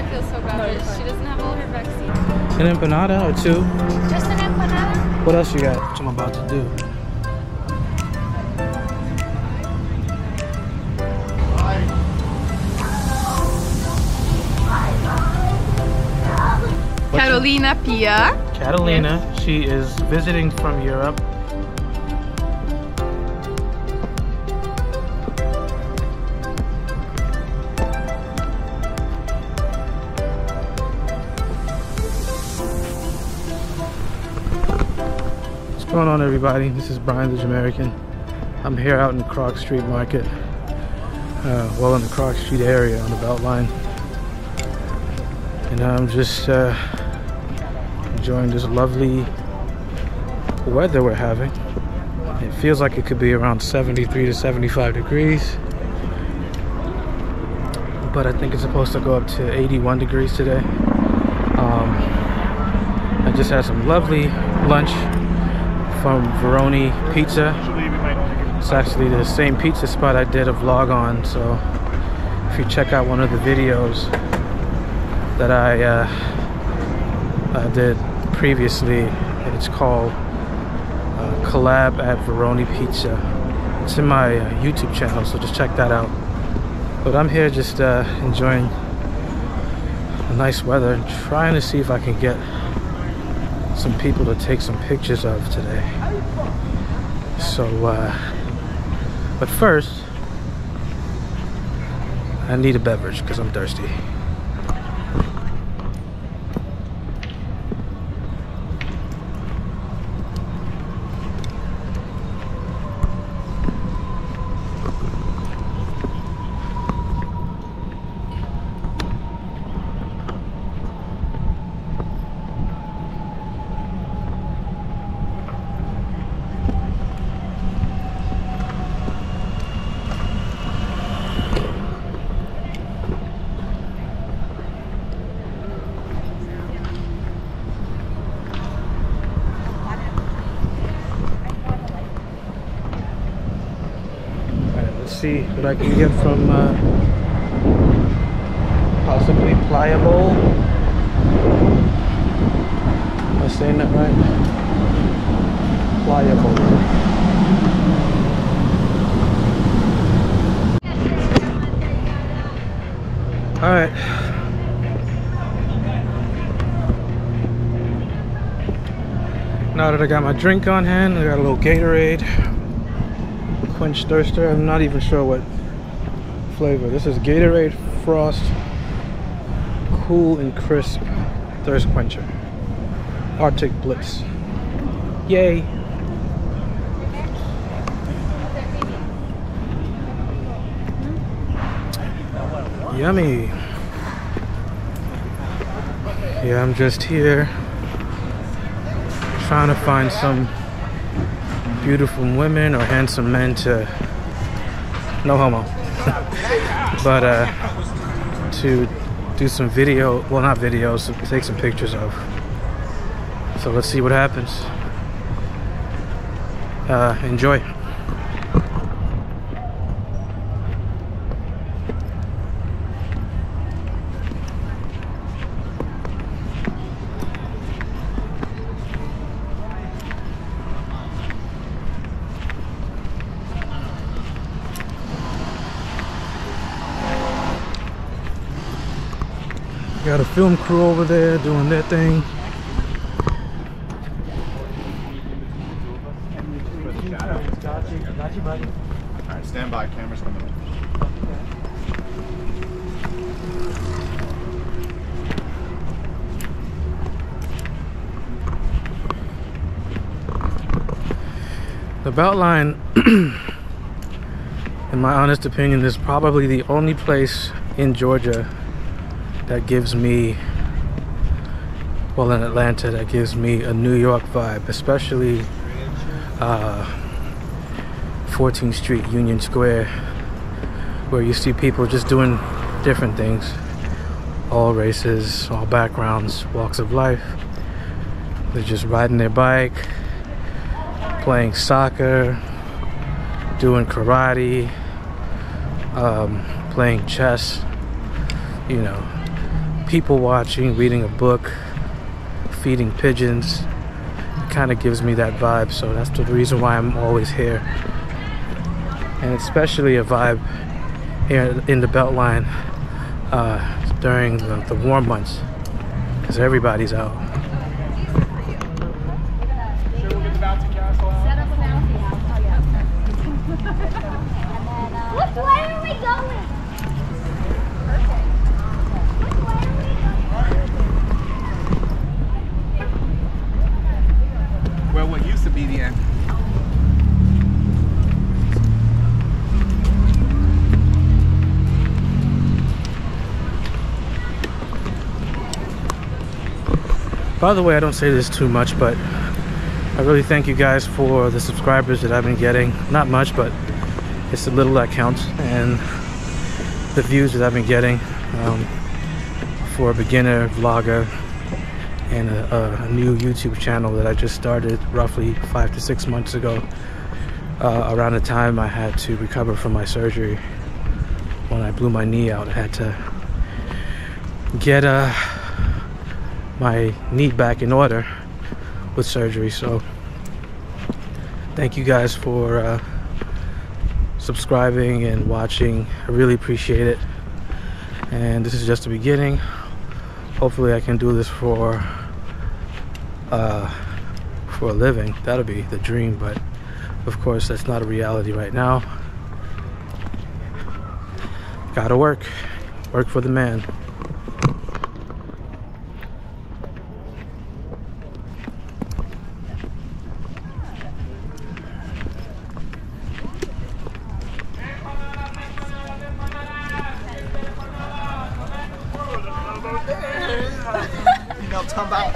feel so bad, but she doesn't have all her vaccines. An empanada or two? Just an empanada? What else you got? What I'm about to do. Carolina Pia. Catalina, yes. She is visiting from Europe. What's going on, everybody? This is Brian the Jamaican. I'm here out in Croc Street Market. Well, in the Croc Street area on the Beltline. And I'm just enjoying this lovely weather we're having. It feels like it could be around 73 to 75 degrees. But I think it's supposed to go up to 81 degrees today. I just had some lovely lunch from Veroni Pizza. It's actually the same pizza spot I did a vlog on, so if you check out one of the videos that I did previously, it's called Collab at Veroni Pizza. It's in my YouTube channel, so just check that out. But I'm here just enjoying the nice weather and trying to see if I can get some people to take some pictures of today. So but first I need a beverage because I'm thirsty. See what I can get from possibly Pliable. Am I saying that right? Pliable. All right. Now that I got my drink on hand, I got a little Gatorade. Quench thirster. I'm not even sure what flavor. This is Gatorade Frost Cool and Crisp Thirst Quencher. Arctic Blitz. Yay! Yummy! Yeah, I'm just here trying to find some beautiful women or handsome men to, no homo, but to do some video, well, not videos, to take some pictures of. So let's see what happens. Enjoy. Got a film crew over there doing their thing. Alright, stand by, camera's coming in. The Beltline, in my honest opinion, is probably the only place in Georgia that gives me, well, in Atlanta, that gives me a New York vibe, especially 14th Street, Union Square, where you see people just doing different things, all races, all backgrounds, walks of life. They're just riding their bike, playing soccer, doing karate, playing chess, you know, people watching, reading a book, feeding pigeons. It kind of gives me that vibe, so that's the reason why I'm always here. And especially a vibe here in the Beltline during the warm months, because everybody's out. Which way are we going? Well, what used to be the end. By the way, I don't say this too much, but I really thank you guys for the subscribers that I've been getting. Not much, but it's the little that counts, and the views that I've been getting for a beginner vlogger and a new YouTube channel that I just started roughly 5 to 6 months ago, around the time I had to recover from my surgery when I blew my knee out. I had to get my knee back in order with surgery. So thank you guys for subscribing and watching. I really appreciate it, and this is just the beginning. Hopefully I can do this for a living. That'll be the dream, but of course that's not a reality right now. Gotta work for the man. You know what I'm talking about?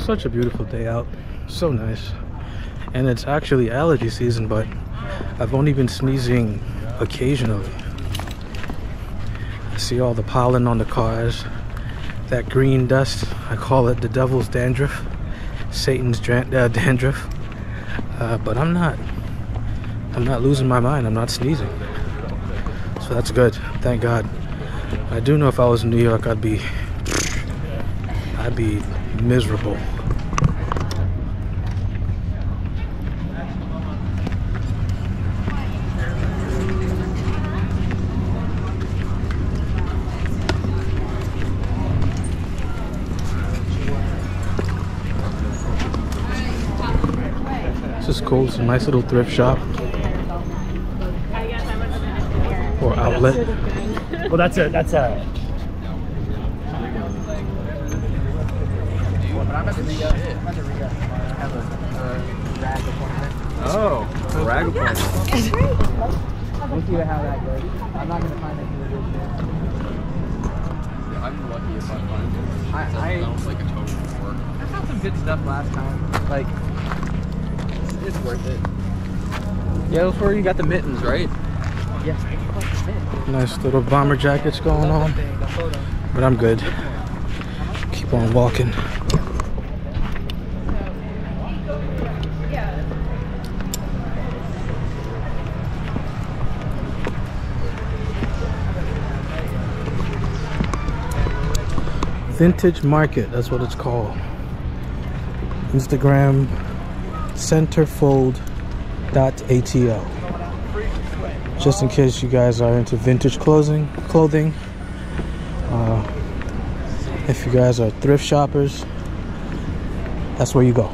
Such a beautiful day out, so nice. And it's actually allergy season, but I've only been sneezing occasionally. I see all the pollen on the cars, that green dust. I call it the devil's dandruff, Satan's dandruff. But I'm not losing my mind. I'm not sneezing, so that's good. Thank God. I do know if I was in New York, I'd be miserable. This is cool. It's a nice little thrift shop or outlet. Well, that's a. Oh, rag appointment. We'll see how that goes. I'm not gonna find anything to do. I'm lucky if I find it. I Sounds like a total work. I found some good stuff last time. Like, it's worth it. Yeah, that's where you got the mittens, right? Yes. Nice little bomber jackets going on, but I'm good. Keep on walking. Vintage Market, that's what it's called. Instagram centerfold.atl. Just in case you guys are into vintage clothing. If you guys are thrift shoppers, that's where you go.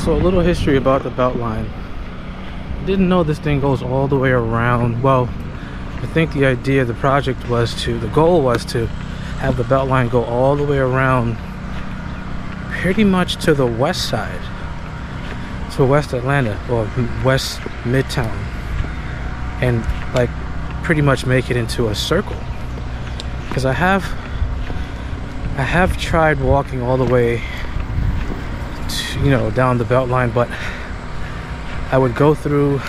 So a little history about the Beltline. Didn't know this thing goes all the way around. Well, I think the idea, the project was to, the goal was to have the Beltline go all the way around pretty much to the west side, to West Atlanta or West Midtown, and like pretty much make it into a circle. Because I have tried walking all the way to, you know, down the Beltline, but I would go through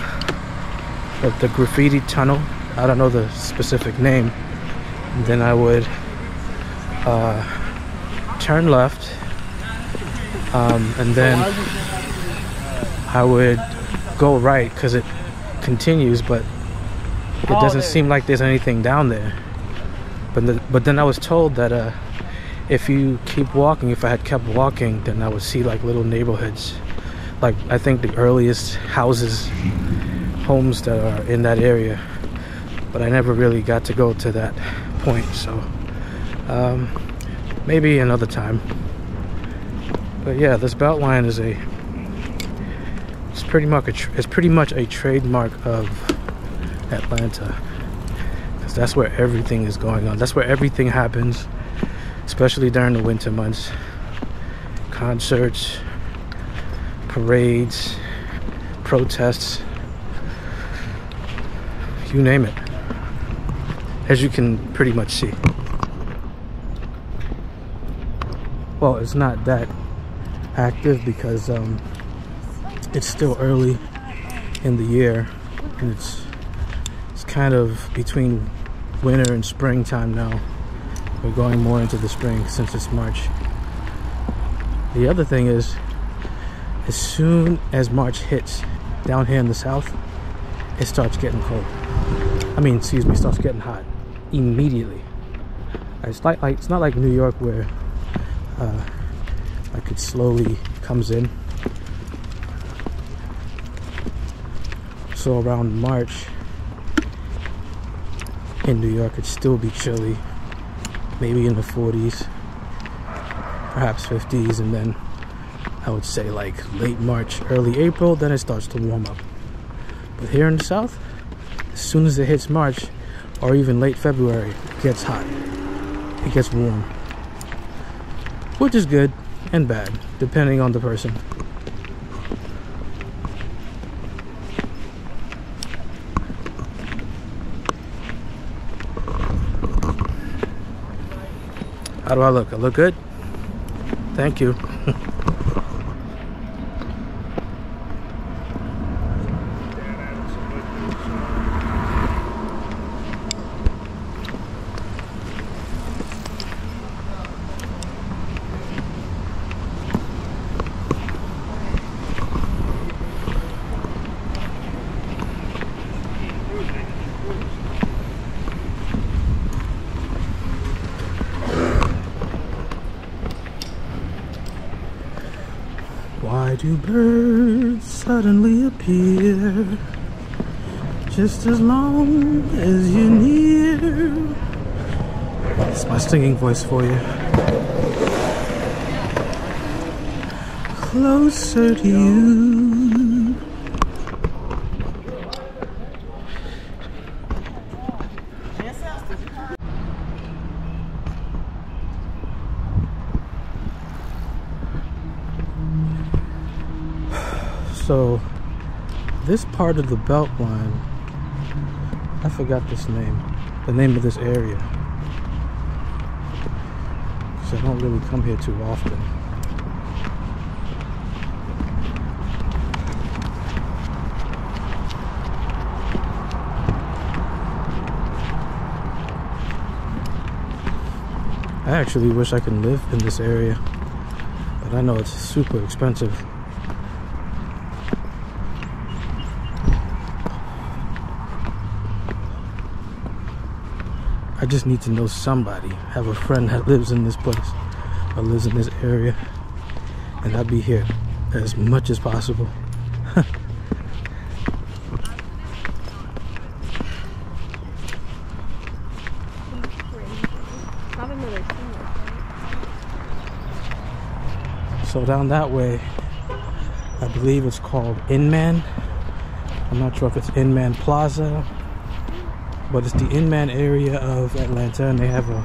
the graffiti tunnel. I don't know the specific name. And then I would turn left, and then I would go right because it continues, but it doesn't seem like there's anything down there. But then I was told that if you keep walking, if I had kept walking, then I would see like little neighborhoods, like I think the earliest houses, homes that are in that area. But I never really got to go to that point, so maybe another time. But yeah, this Beltline is it's pretty much a trademark of Atlanta, because that's where everything is going on. That's where everything happens, especially during the winter months. Concerts, parades, protests, you name it, as you can pretty much see. Well, it's not that active because it's still early in the year, and it's kind of between winter and springtime now. We're going more into the spring since it's March. The other thing is, as soon as March hits down here in the south, it starts getting cold. I mean, excuse me, it starts getting hot immediately. It's not like New York where like it slowly comes in. So around March in New York, it'd still be chilly, maybe in the 40s, perhaps 50s, and then I would say like late March, early April, then it starts to warm up. But here in the south, as soon as it hits March or even late February, it gets hot, it gets warm, which is good and bad depending on the person. How do I look? I look good? Thank you. Why do birds suddenly appear just as long as you're near? It's my singing voice for you. Closer to you. So this part of the Beltline, I forgot this name, the name of this area, because I don't really come here too often. I actually wish I could live in this area, but I know it's super expensive. I just need to know somebody, have a friend that lives in this place or lives in this area, and I'll be here as much as possible. So down that way, I believe it's called Inman. I'm not sure if it's Inman Plaza, but it's the Inman area of Atlanta, and they have a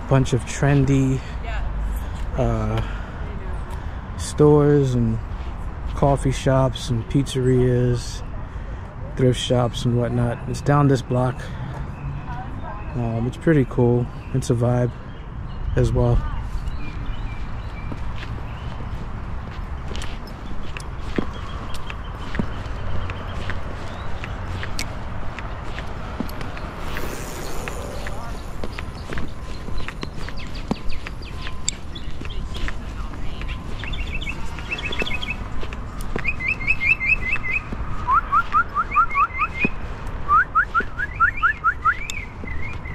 bunch of trendy stores and coffee shops and pizzerias, thrift shops and whatnot. It's down this block. It's pretty cool. It's a vibe as well.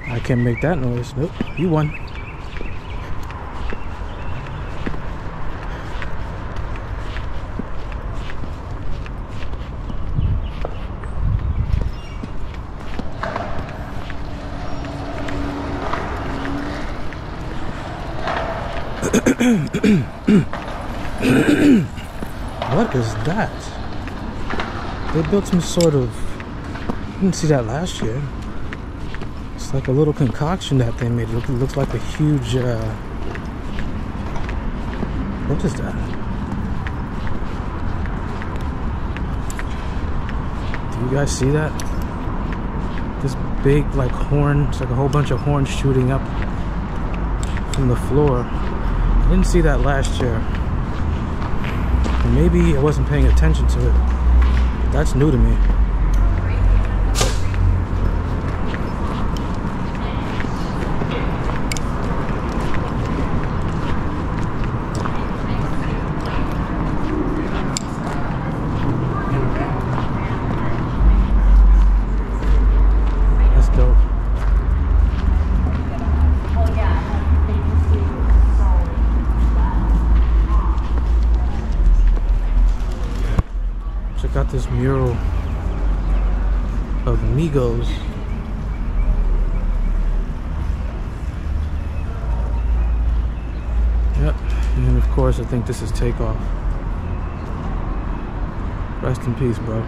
I can't make that noise. Nope, you won. What is that? They built some sort of... I didn't see that last year. It's like a little concoction that they made. It looks like a huge... what is that? Do you guys see that? This big like horn. It's like a whole bunch of horns shooting up from the floor. I didn't see that last year. And maybe I wasn't paying attention to it. That's new to me. That's dope. Check out this mural of Migos. Yep, and then of course I think this is Takeoff. Rest in peace, bro.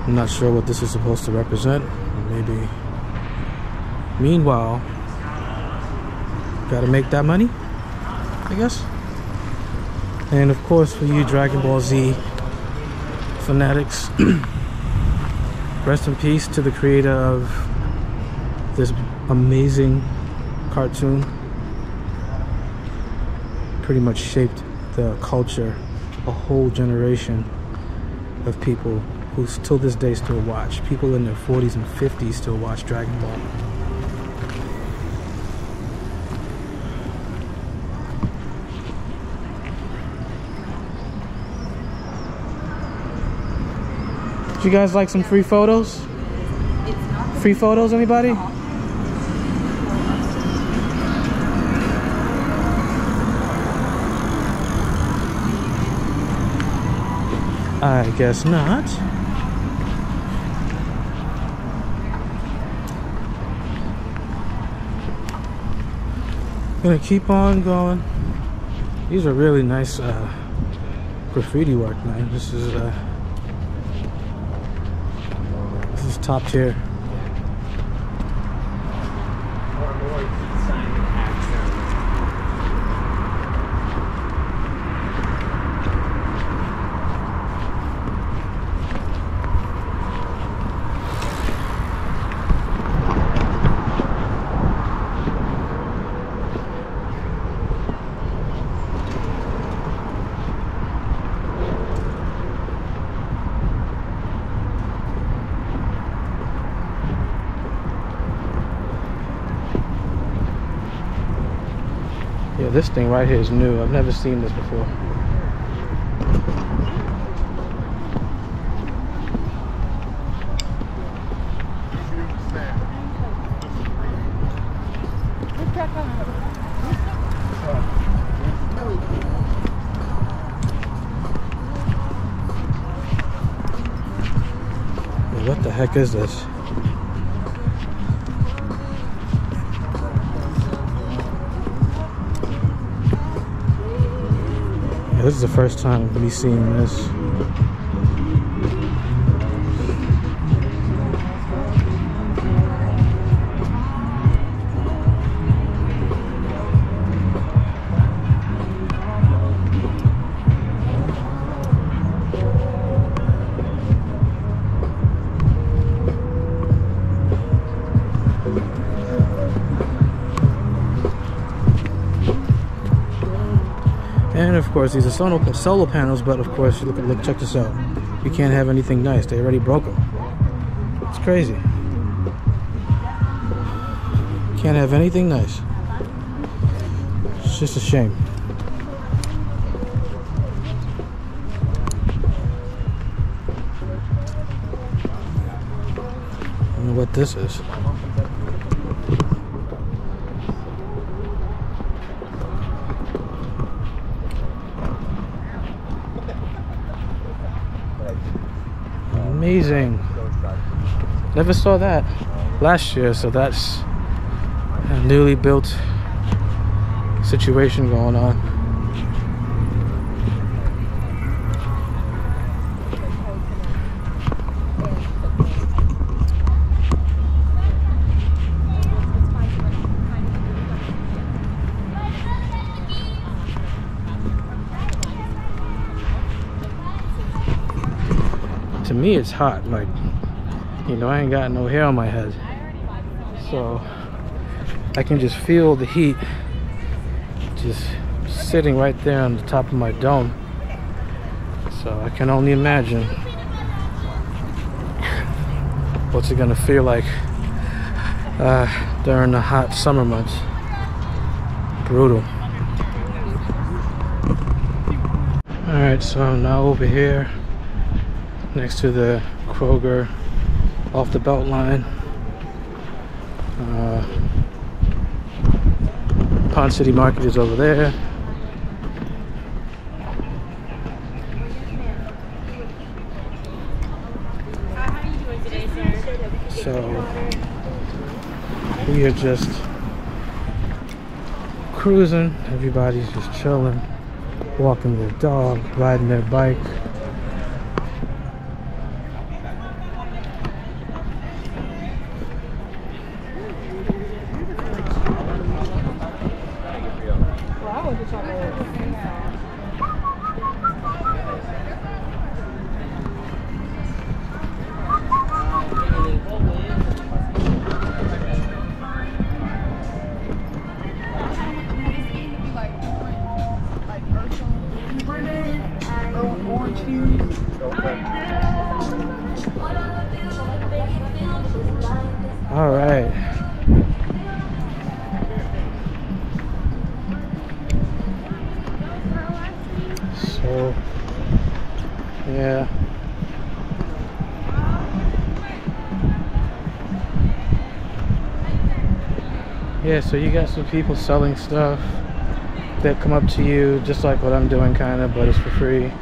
I'm not sure what this is supposed to represent. Maybe. Meanwhile, gotta make that money, I guess. And of course, for you Dragon Ball Z fanatics, rest in peace to the creator of this amazing cartoon. Pretty much shaped the culture, a whole generation of people who till this day still watch. People in their 40s and 50s still watch Dragon Ball. Do you guys like some free photos? Free photos, anybody? I guess not. Gonna keep on going. These are really nice graffiti work, man. This is top tier. Yeah, this thing right here is new. I've never seen this before. What the heck is this? this is the first time of me seeing this. And of course, these are solar panels, but of course, look, check this out. You can't have anything nice. They already broke them. It's crazy. Can't have anything nice. It's just a shame. I don't know what this is. Amazing. Never saw that last year, so that's a newly built situation going on. To me, it's hot. Like, you know, I ain't got no hair on my head, so I can just feel the heat just sitting right there on the top of my dome. So I can only imagine what's it gonna feel like during the hot summer months. Brutal. All right, so I'm now over here next to the Kroger off the Beltline. Pond City Market is over there. So we are just cruising. Everybody's just chilling, walking their dog, riding their bike. All right. So, yeah. Yeah, so you got some people selling stuff that come up to you, just like what I'm doing, kind of, but it's for free.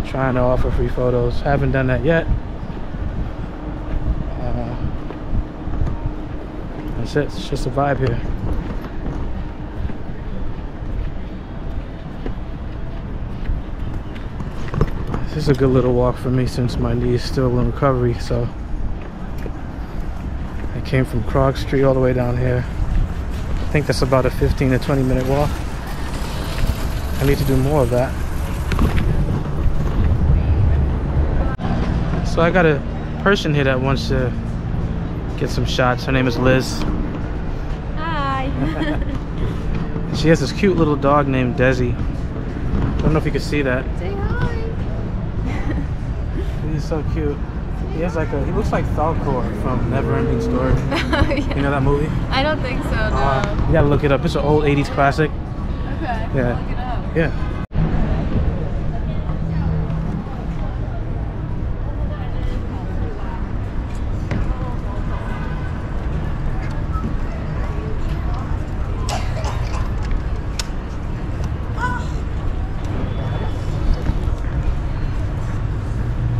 Trying to offer free photos. Haven't done that yet. That's it. It's just a vibe here. This is a good little walk for me since my knee is still in recovery. So I came from Krog Street all the way down here. I think that's about a 15 to 20 minute walk. I need to do more of that. So I got a person here that wants to get some shots. Her name is Liz. Hi. She has this cute little dog named Desi. I don't know if you can see that. Say hi. He's so cute. He has like he looks like Falcor from Neverending Story. Yeah. You know that movie? I don't think so, no. You gotta look it up. It's an old 80s classic. Okay. Yeah. Look it up. Yeah.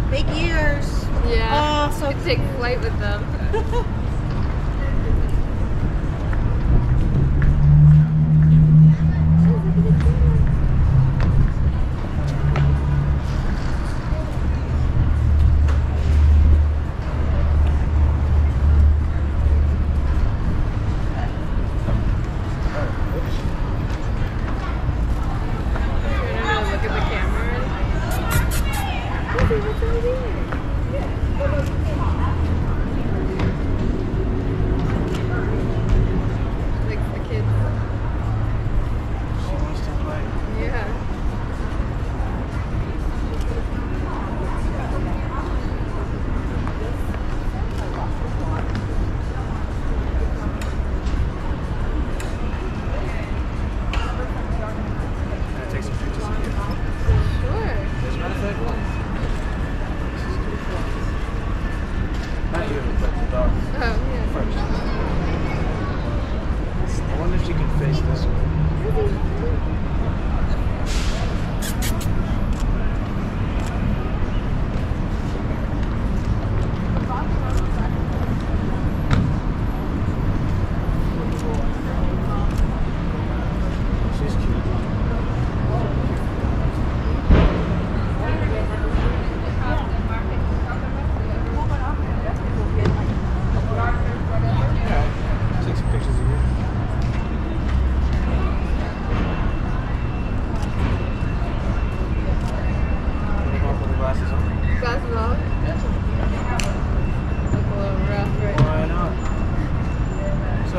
Big ears. Yeah. Oh, so I could take flight with them.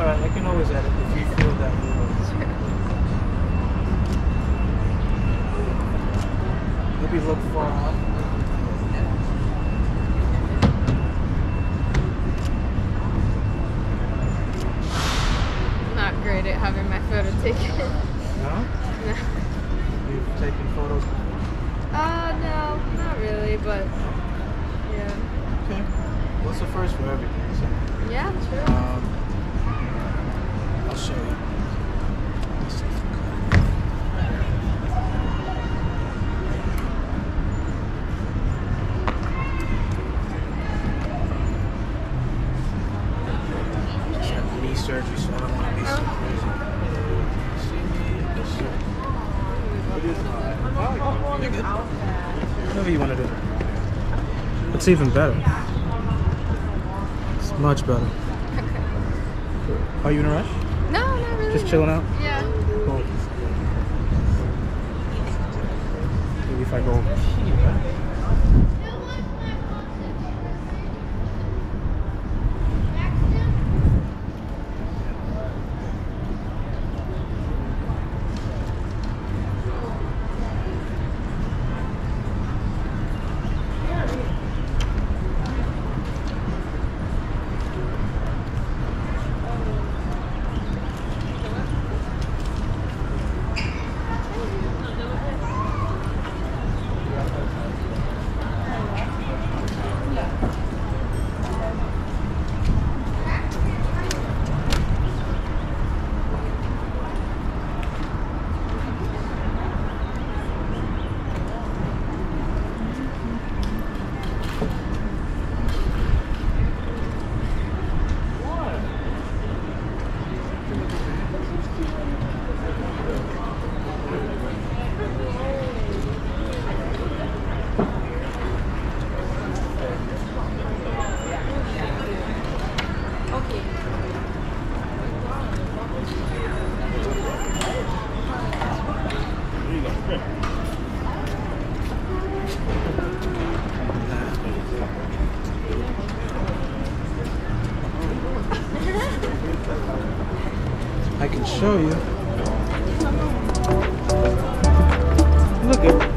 alright. I can always edit if you feel that you will. Maybe look far off. Not great at having my photo taken. No? No. You've taken photos before? No, not really, but yeah. Okay. What's the first for everything? So, Yeah, true. I'll show you. Let's see if just had knee surgery, so I don't want to be so crazy. You're good. Whatever you want to do. It's even better. It's much better. Are you in a rush? No, not really. Just chilling out? Yeah. Cool. Maybe if I go here. I can show you. Look at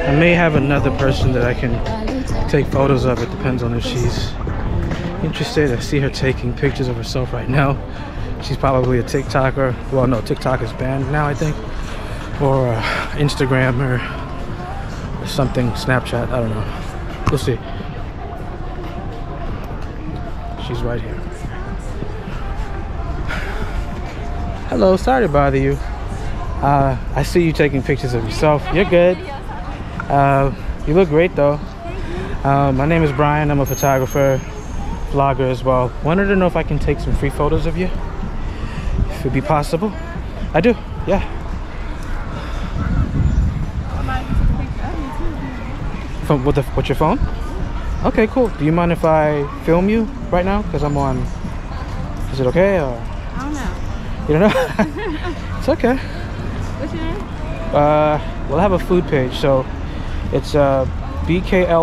I may have another person that I can take photos of. It depends on if she's interested. I see her taking pictures of herself right now. She's probably a TikToker. Well, no, TikTok is banned now, I think. Or Instagram or something, Snapchat, I don't know. We'll see. She's right here. Hello, sorry to bother you. I see you taking pictures of yourself. You're good. You look great though. My name is Brian. I'm a photographer, vlogger as well. Wanted to know if I can take some free photos of you. If it'd be possible. I do, yeah. From with your phone? Okay, cool. Do you mind if I film you right now? Because I'm on. Is it okay? Or? I don't know. You don't know? It's okay. What's your name? We'll have a food page, so it's bklyn.eats.atl.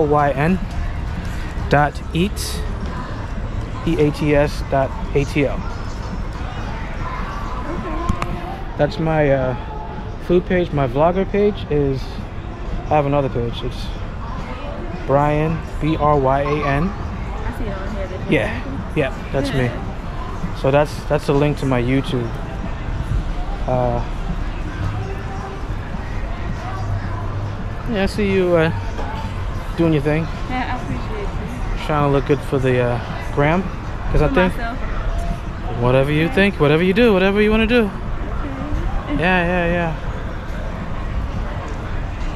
That's my food page. My vlogger page is, I have another page. It's Brian, B-R-Y-A-N. I see it on here. Yeah, that's me. So that's a link to my YouTube. Yeah, I see you doing your thing. Yeah, I appreciate you. Trying to look good for the gram, because I think myself. whatever you think, whatever you do, whatever you want to do. Okay. Yeah.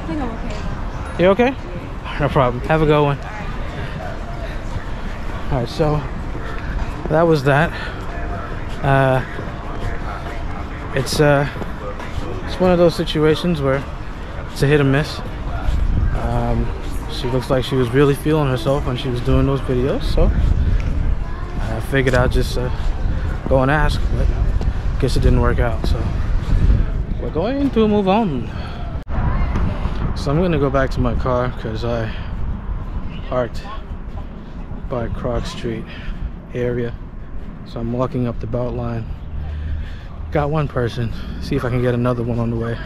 I think I'm You okay? No problem. Have a good one. Alright, so that was that. It's one of those situations where it's a hit or miss. She looks like she was really feeling herself when she was doing those videos, so I figured I'd just go and ask, but I guess it didn't work out, so we're going to move on. So I'm going to go back to my car because I parked by Croc Street area, so I'm walking up the Beltline. Got one person, see if I can get another one on the way.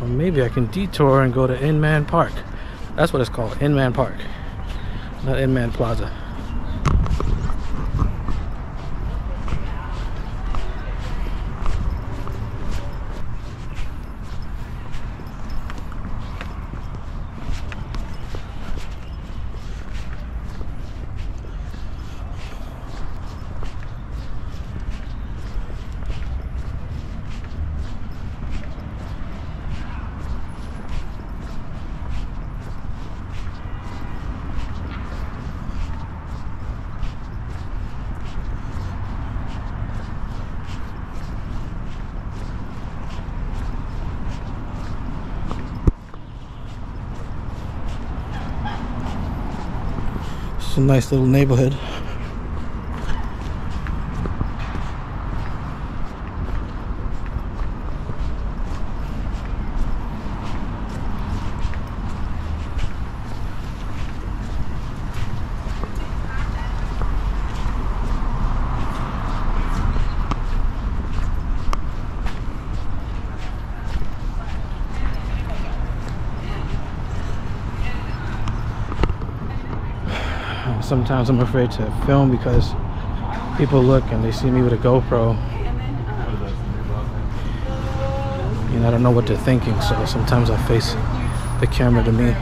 Or maybe I can detour and go to Inman Park. That's what it's called, Inman Park, not Inman Plaza. It's a nice little neighborhood. Sometimes I'm afraid to film because people look and they see me with a GoPro and I don't know what they're thinking, so sometimes I face the camera to me.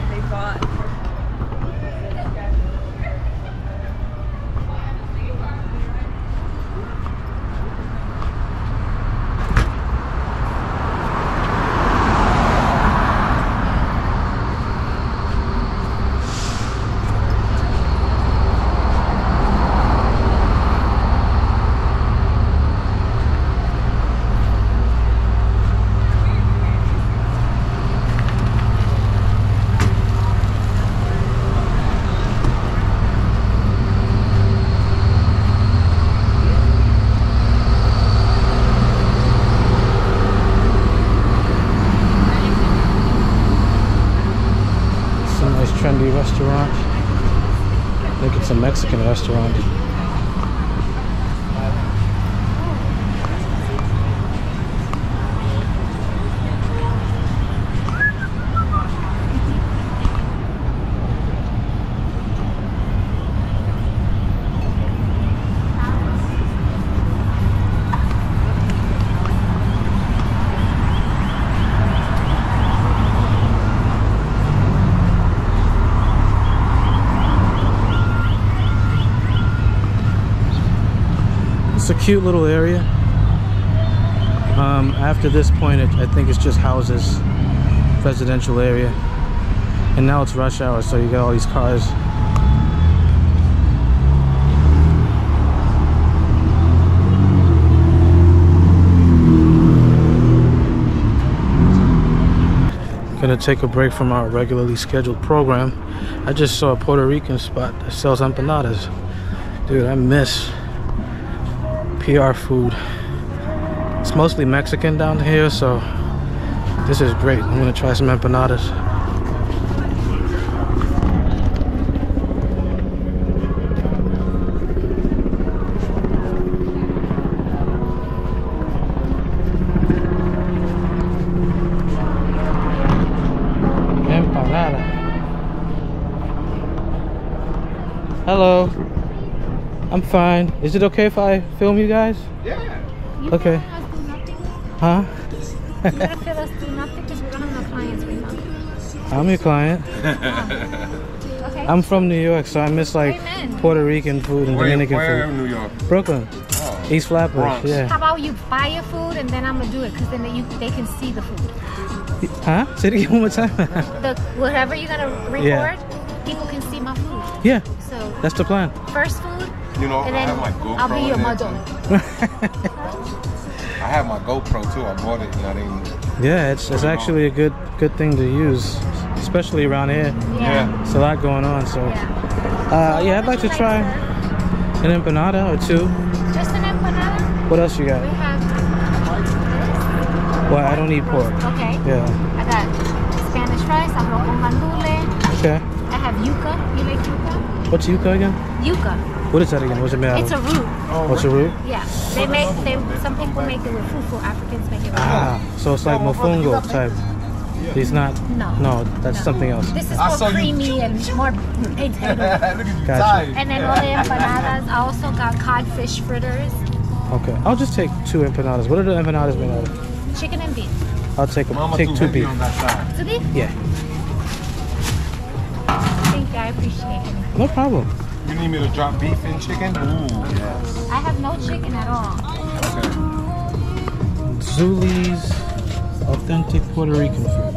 Trendy restaurant. I think it's a Mexican restaurant. A cute little area. After this point I think it's just houses, residential area, and now it's rush hour, so you got all these cars. Gonna take a break from our regularly scheduled program. I just saw a Puerto Rican spot that sells empanadas. Dude, I miss PR food. It's mostly Mexican down here, so this is great. I'm gonna try some empanadas. Empanada. Hello. I'm fine. Is it okay if I film you guys? Yeah. Okay. Huh? You gotta fill us do nothing because we don't have no clients right now. I'm your client. Okay. I'm from New York, so I miss like Puerto Rican food and Dominican Where food. in New York? Brooklyn. Oh. East Flatbush, Bronx. yeah. How about you buy your food and then I'm gonna do it because then they can see the food. Huh? Say it again one more time. Whatever you're gonna record, Yeah. people can see my food. Yeah, So that's the plan. first food, You know, and I then have my GoPro. I'll be your in there, model. too. I have my GoPro too. I bought it and I didn't. Yeah, it's actually a good thing to use, especially around here. Yeah. It's a lot going on. So, yeah, I'd like to try an empanada or two. Just an empanada. What else you got? We have this. Well, I don't eat pork. Okay. Yeah. I got Spanish rice, arroz con gandules. Okay. I have yuca. You like yuca? What's yuca again? Yuca. What is that again? What's it made out It's of? a root. What's a root? Yeah. Some people make it with fufu. Africans make it with Ah, so it's like mofongo type. It's not. No. That's something else. This is I more saw you creamy and more potato. Look at you, Gotcha. tired. And then all the empanadas. I also got codfish fritters, Okay, I'll just take 2 empanadas. What are the empanadas made out of? chicken and beef. I'll take Mama take too 2 heavy beef. on that side. To beef? Yeah, Thank you. I appreciate it. no problem. You need me to drop beef and chicken? Ooh, yes. I have no chicken at all. Okay. Zuli's authentic Puerto Rican food.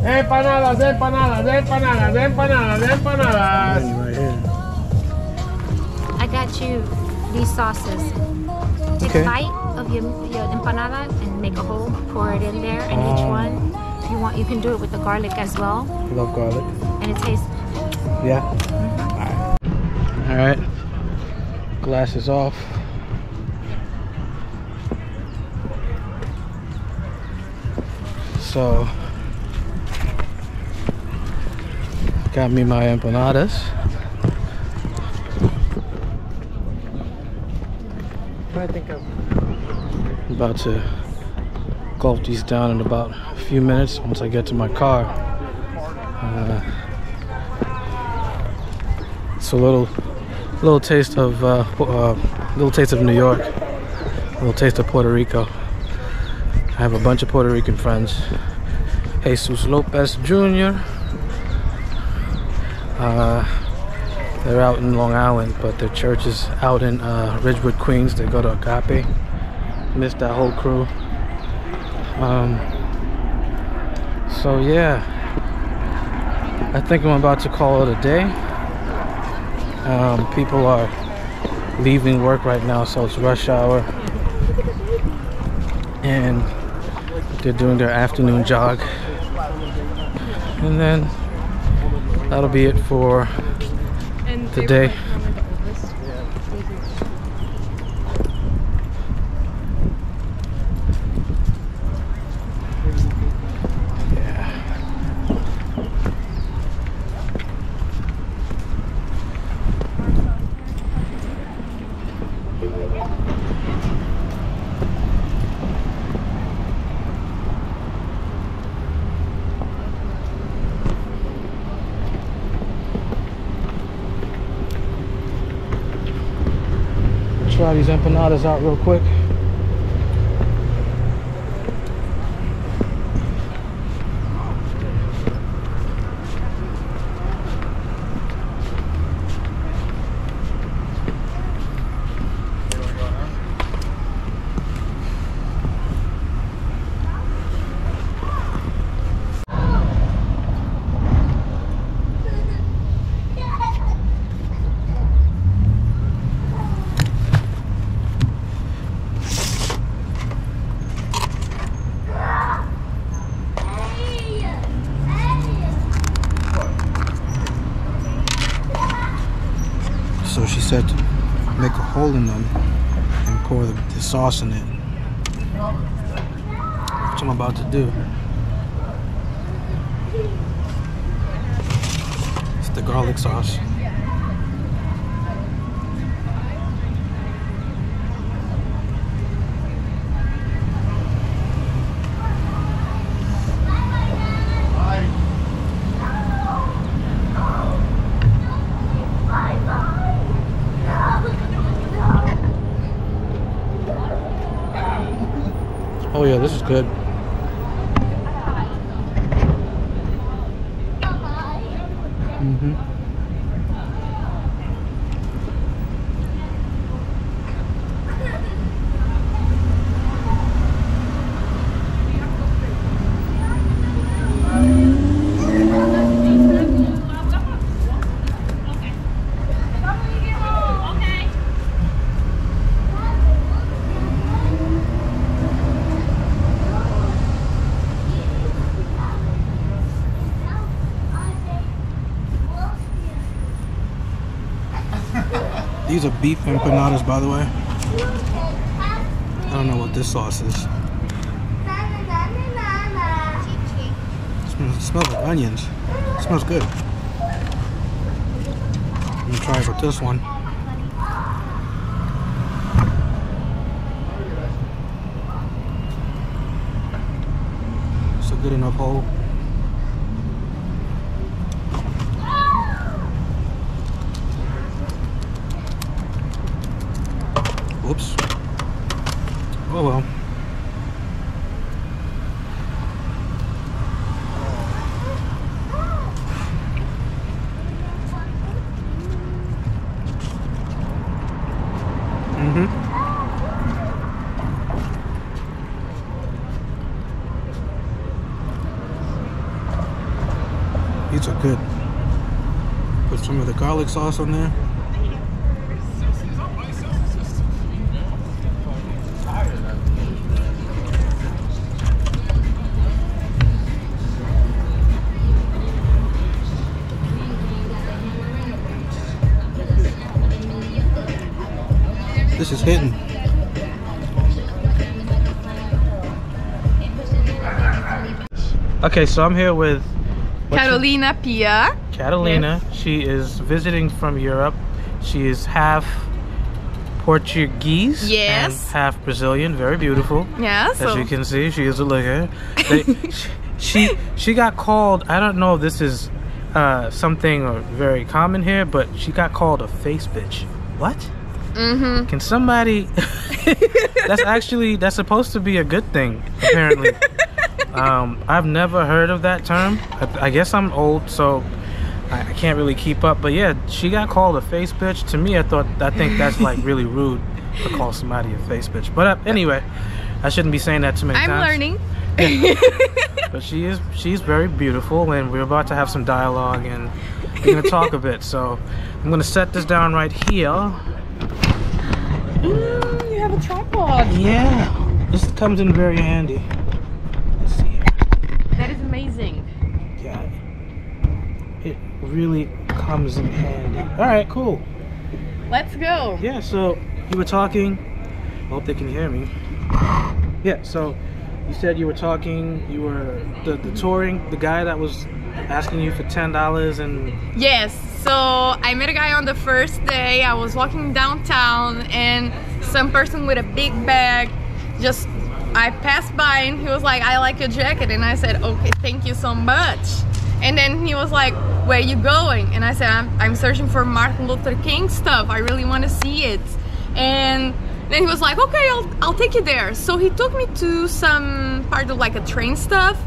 Empanadas, empanadas, empanadas, empanadas, empanadas. Right here. I got you these sauces. Take Okay. a bite of your empanada and make a hole. Pour it in there, and each one, if you want, you can do it with the garlic as well, Love garlic. and it tastes. Yeah. All right. Glasses off. So, got me my empanadas. I think I'm about to gulp these down in about a few minutes once I get to my car. It's a little taste of New York, a little taste of Puerto Rico. I have a bunch of Puerto Rican friends. Jesus Lopez Jr. They're out in Long Island, but their church is out in Ridgewood, Queens. They go to Agape. Missed that whole crew. So yeah, I think I'm about to call it a day. People are leaving work right now, so it's rush hour, and they're doing their afternoon jog, and then that'll be it for the day. Try these empanadas out real quick. So she said to make a hole in them and pour the sauce in it. Which I'm about to do. It's the garlic sauce. Oh yeah, this is good. These are beef empanadas, by the way. I don't know what this sauce is. It smells like onions. It smells good. I'm gonna try it with this one. It's a good enough hole. Whoops. Oh well. These are good. Put some of the garlic sauce on there. This is hitting. Okay, so I'm here with Carolina Pia. Catalina. Yes. She is visiting from Europe. She is half Portuguese, yes, and half Brazilian. Very beautiful. Yeah, as you can see, she is a looker. She got called. I don't know if this is something very common here, but she got called a face bitch. What? Mm-hmm. Can somebody? That's supposed to be a good thing, apparently. I've never heard of that term. I guess I'm old, so I can't really keep up. But yeah, she got called a face bitch. To me, I think that's like really rude to call somebody a face bitch. But anyway, I shouldn't be saying that too many times. I'm learning. Yeah. But she's very beautiful, and we're about to have some dialogue, and we're gonna talk a bit. So I'm gonna set this down right here. You have a tripod. Yeah, this comes in very handy. Let's see here. That is amazing. Yeah, it really comes in handy. All right, cool. Let's go. Yeah, so you were talking. I hope they can hear me. Yeah, so you said you were talking. You were the touring, the guy that was asking you for $10 and. Yes. So I met a guy on the first day. I was walking downtown and some person with a big bag I passed by and he was like, I like your jacket, and I said, okay, thank you so much. And then he was like, where are you going? And I said, I'm searching for Martin Luther King stuff. I really want to see it. And then he was like, okay, I'll take you there. So he took me to some part of like a train stuff.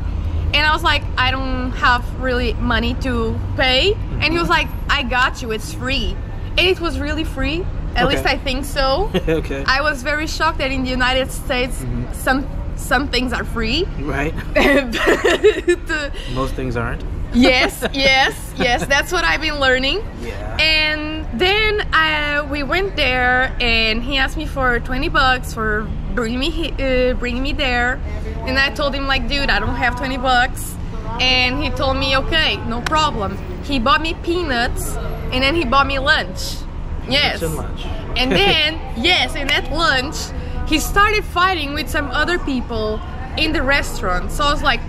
And I was like, I don't have really money to pay. And he was like, I got you, it's free. And it was really free. At least I think so. Okay. I was very shocked that in the United States, some things are free. Right. Most things aren't. Yes. That's what I've been learning. Yeah. And then we went there, and he asked me for $20 for bringing me there. And I told him like, dude, I don't have $20. And he told me, okay, no problem. He bought me peanuts, and then he bought me lunch. Yes. Lunch. And then, yes, and at lunch, he started fighting with some other people in the restaurant. So I was like,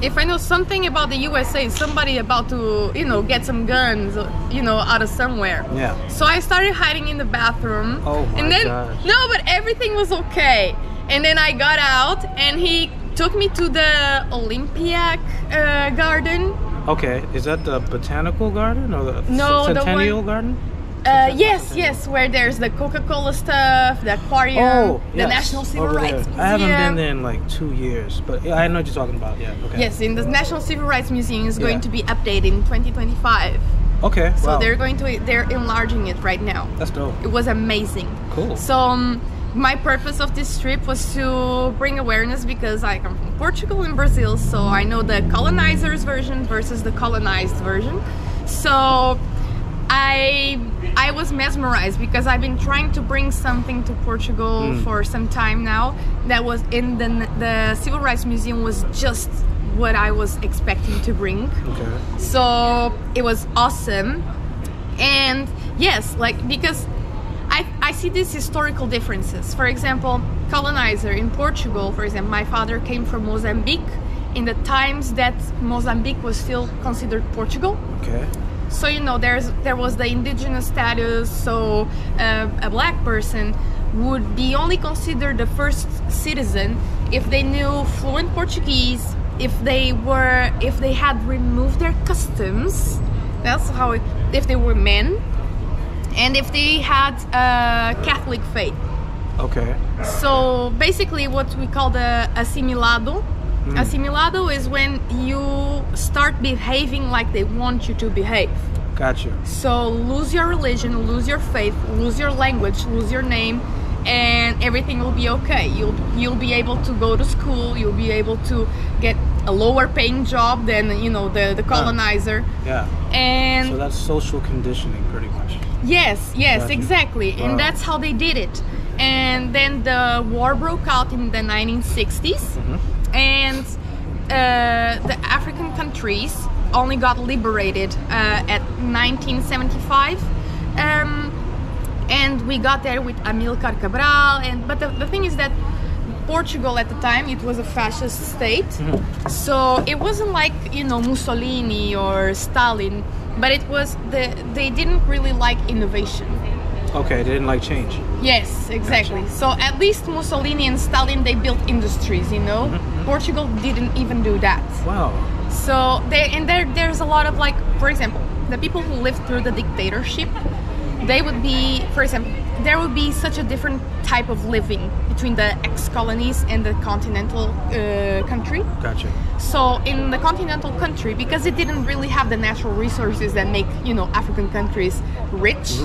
if I know something about the USA, somebody about to, get some guns, out of somewhere. Yeah. So I started hiding in the bathroom. Oh my gosh. No, but everything was okay. And then I got out, and he took me to the Olympic garden. Okay, is that the botanical garden or the centennial garden? Yes, where there's the Coca-Cola stuff, the aquarium, the National Civil Rights Museum. I haven't been there in like 2 years, but yeah, I know what you're talking about. Yeah, okay. Yes, in the National Civil Rights Museum is going to be updated in 2025. Okay, so wow. they're enlarging it right now. That's dope. It was amazing. Cool. So my purpose of this trip was to bring awareness, because I come from Portugal and Brazil, so I know the colonizers version versus the colonized version. So I was mesmerized, because I've been trying to bring something to Portugal for some time now that was in the Civil Rights Museum was just what I was expecting to bring. Okay. So it was awesome. And yes, because I see these historical differences. For example, colonizer in Portugal, for example, my father came from Mozambique in the times that Mozambique was still considered Portugal. Okay. So you know, there was the indigenous status. So a black person would be only considered the first citizen if they knew fluent Portuguese, if they had removed their customs. That's how if they were men, and if they had a Catholic faith. Okay. So basically, what we call the assimilado. Assimilado is when you start behaving like they want you to behave. Gotcha. So lose your religion, lose your faith, lose your language, lose your name, and everything will be okay. You'll be able to go to school. You'll be able to get a lower paying job than, you know, the colonizer. Yeah. And so that's social conditioning, pretty much. Yes, Gotcha. exactly. Wow. And that's how they did it. And then the war broke out in the 1960s, and the African countries only got liberated at 1975. And we got there with Amilcar Cabral, but the thing is that Portugal at the time, it was a fascist state, so it wasn't like, you know, Mussolini or Stalin, but it was they didn't really like innovation. Okay, they didn't like change. Yes, exactly. So at least Mussolini and Stalin, they built industries, you know. Portugal didn't even do that. Wow. So there's a lot of, like, for example, the people who lived through the dictatorship, they would be, for example, there would be such a different type of living between the ex-colonies and the continental country. Gotcha. So in the continental country, because it didn't really have the natural resources that make, you know, African countries rich,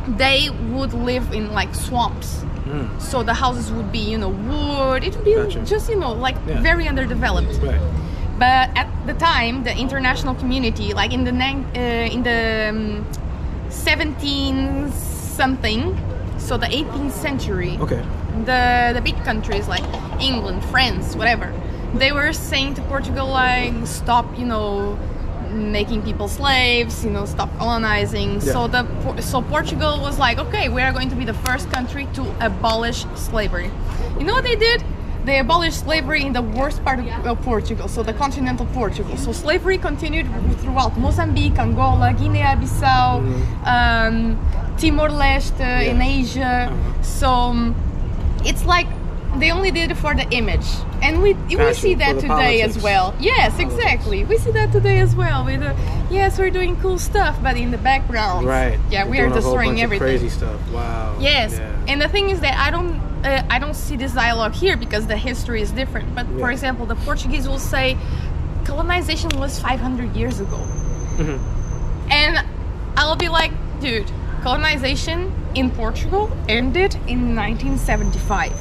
they would live in like swamps. So the houses would be, you know, wood. It would be just, you know, like very underdeveloped. Right. But at the time, the international community, like in the 17 something, so the 18th century, Okay. the big countries like England, France, whatever, they were saying to Portugal, like, stop, you know, making people slaves, you know, stop colonizing. Yeah. So Portugal was like, okay, we are going to be the first country to abolish slavery. You know what they did? They abolished slavery in the worst part of Portugal, so the continental Portugal. So slavery continued throughout Mozambique, Angola, Guinea-Bissau, Timor-Leste in Asia. So it's like they only did it for the image, and we see that today as well. Yes, exactly. We see that today as well. With yes, we're doing cool stuff, but in the background, Right. Yeah, we are destroying everything. Crazy stuff. Wow. Yes, Yeah. and the thing is that I don't see this dialogue here because the history is different. But for example, the Portuguese will say colonization was 500 years ago, and I'll be like, dude, colonization in Portugal ended in 1975.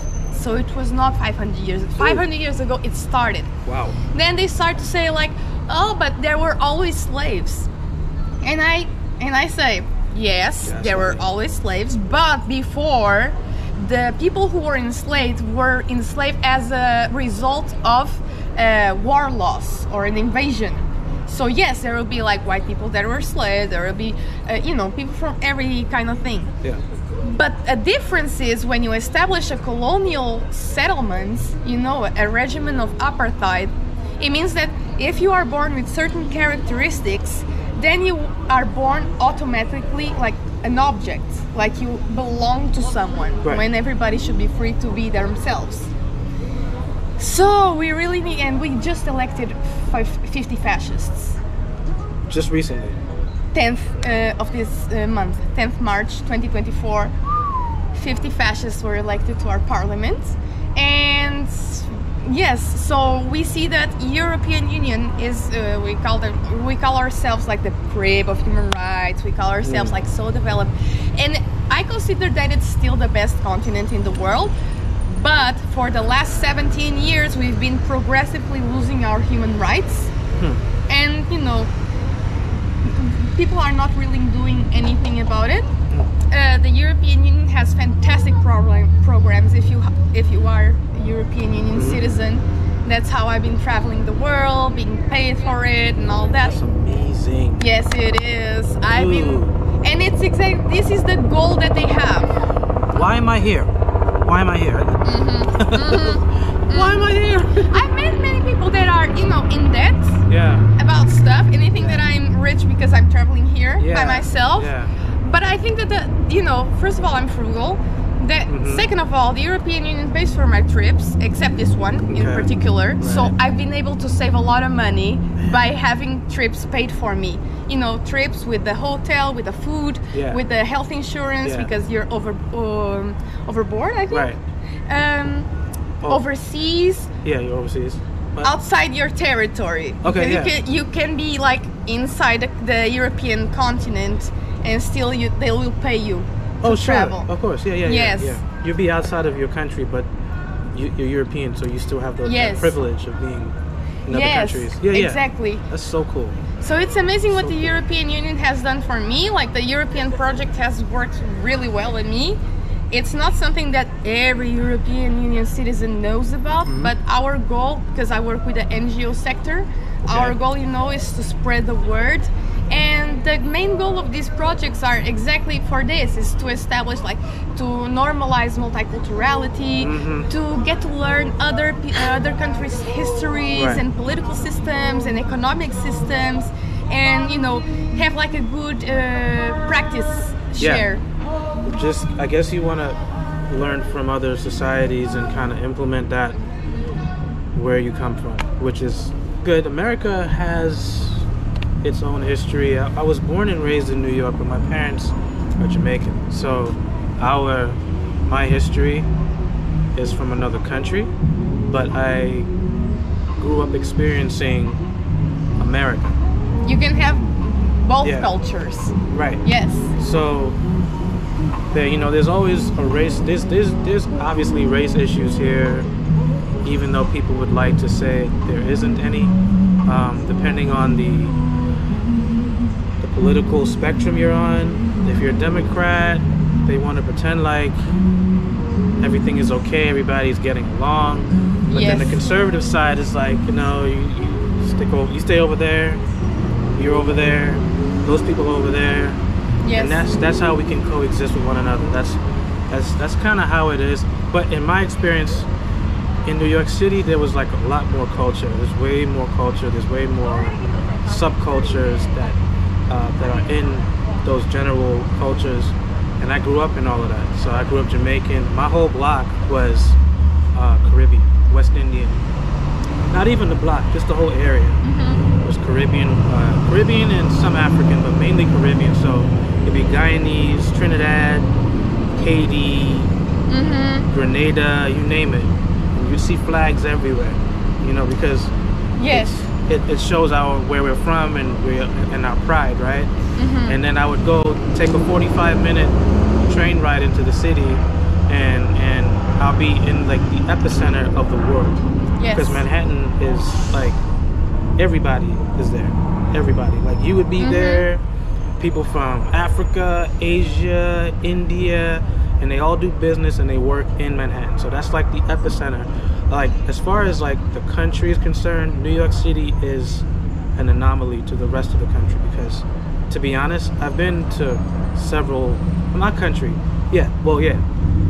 So it was not 500 years. 500 years ago, it started. Wow. Then they start to say like, oh, but there were always slaves, and I say, yes, there were always slaves, but before, the people who were enslaved as a result of war loss or an invasion. So yes, there will be like white people that were slaves. There will be, you know, people from every kind of thing. Yeah. But a difference is when you establish a colonial settlement, you know, a regimen of apartheid, it means that if you are born with certain characteristics, then you are born automatically like an object, like you belong to someone, when everybody should be free to be themselves. So we really need, and we just elected 50 fascists. Just recently. 10th of this month, 10th March 2024, 50 fascists were elected to our parliament. And yes, so we see that European Union is, we call ourselves like the crib of human rights. We call ourselves like so developed. And I consider that it's still the best continent in the world. But for the last 17 years, we've been progressively losing our human rights. And, you know, people are not really doing anything about it. The European Union has fantastic programs. If you are a European Union citizen, that's how I've been traveling the world, being paid for it, and all that. That's amazing. Yes, it is. And it's exactly, this is the goal that they have. Why am I here? Why am I here? Why am I here? I've met many people that are, you know, in debt Yeah. about stuff, and they think that I'm rich because I'm traveling here by myself. Yeah. But I think that you know, first of all, I'm frugal. That second of all, the European Union pays for my trips, except this one in particular. Right. So I've been able to save a lot of money by having trips paid for me. You know, trips with the hotel, with the food, with the health insurance, because you're overboard, I think. Right. Overseas. Yeah, you're overseas. But Outside your territory. Okay, Because you can be like inside the European continent, and still they will pay you. oh, to sure. travel. Of course. Yeah. Yes. You'll be outside of your country, but you're European, so you still have the that privilege of being in other countries. Yeah. Exactly. That's so cool. So it's amazing what the European Union has done for me. Like, the European project has worked really well with me. It's not something that every European Union citizen knows about, but our goal, because I work with the NGO sector, our goal, you know, is to spread the word. And the main goal of these projects are exactly for this, is to establish, like, to normalize multiculturality, to get to learn other countries' histories and political systems and economic systems, and, you know, have like a good practice share. Just, I guess you want to learn from other societies and kind of implement that where you come from, which is good. America has its own history. I was born and raised in New York, but my parents are Jamaican. So my history is from another country, but I grew up experiencing America. You can have both cultures. Right. Yes. So there, you know, there's always a race. There's obviously race issues here, even though people would like to say there isn't any. Depending on the political spectrum you're on. If you're a Democrat, they want to pretend like everything is okay, everybody's getting along. But then the conservative side is like, you know, you stay over there, you're over there, those people over there. And that's how we can coexist with one another. That's kind of how it is. But in my experience in New York City, there was like a lot more culture. There's way more culture. There's way more subcultures that are in those general cultures. And I grew up in all of that. So I grew up Jamaican. My whole block was Caribbean, West Indian. Not even the block, just the whole area was Caribbean, Caribbean and some African, but mainly Caribbean. So it'd be Guyanese, Trinidad, Haiti, Grenada, you name it. And you'd see flags everywhere, you know, because it shows where we're from and our pride, right? And then I would go take a 45-minute train ride into the city, and I'll be in like the epicenter of the world. Because Manhattan is like, everybody is there. Everybody. Like, you would be there, people from Africa, Asia, India, and they all do business and they work in Manhattan. So that's like the epicenter. Like, as far as like the country is concerned, New York City is an anomaly to the rest of the country, because, to be honest, I've been to several, well, not country,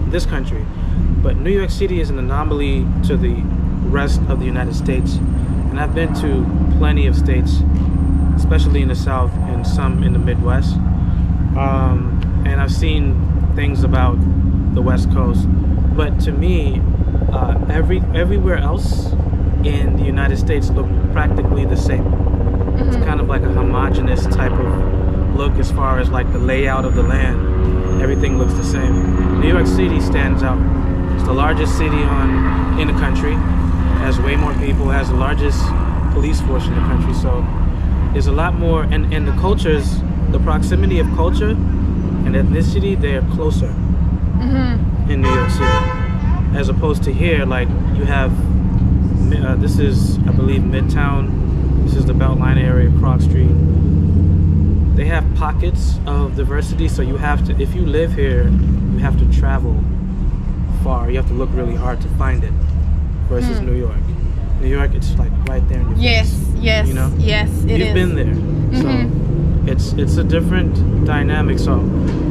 this country, but New York City is an anomaly to the rest of the United States. And I've been to plenty of states, especially in the South and some in the Midwest, and I've seen things about the West Coast, but to me, everywhere else in the United States look practically the same. It's kind of like a homogeneous type of look as far as like the layout of the land. Everything looks the same. New York City stands out. It's the largest city in the country, has way more people, has the largest police force in the country. So there's a lot more, and the cultures, the proximity of culture and ethnicity, they're closer in New York City, as opposed to here. Like, you have this is, I believe, Midtown. This is the Beltline area, Cross Street. They have pockets of diversity, so you have to, if you live here, you have to travel far. You have to look really hard to find it, versus New York. New York, it's like right there in your face. Yes, you know? yes, it is. You've been there. So it's a different dynamic. So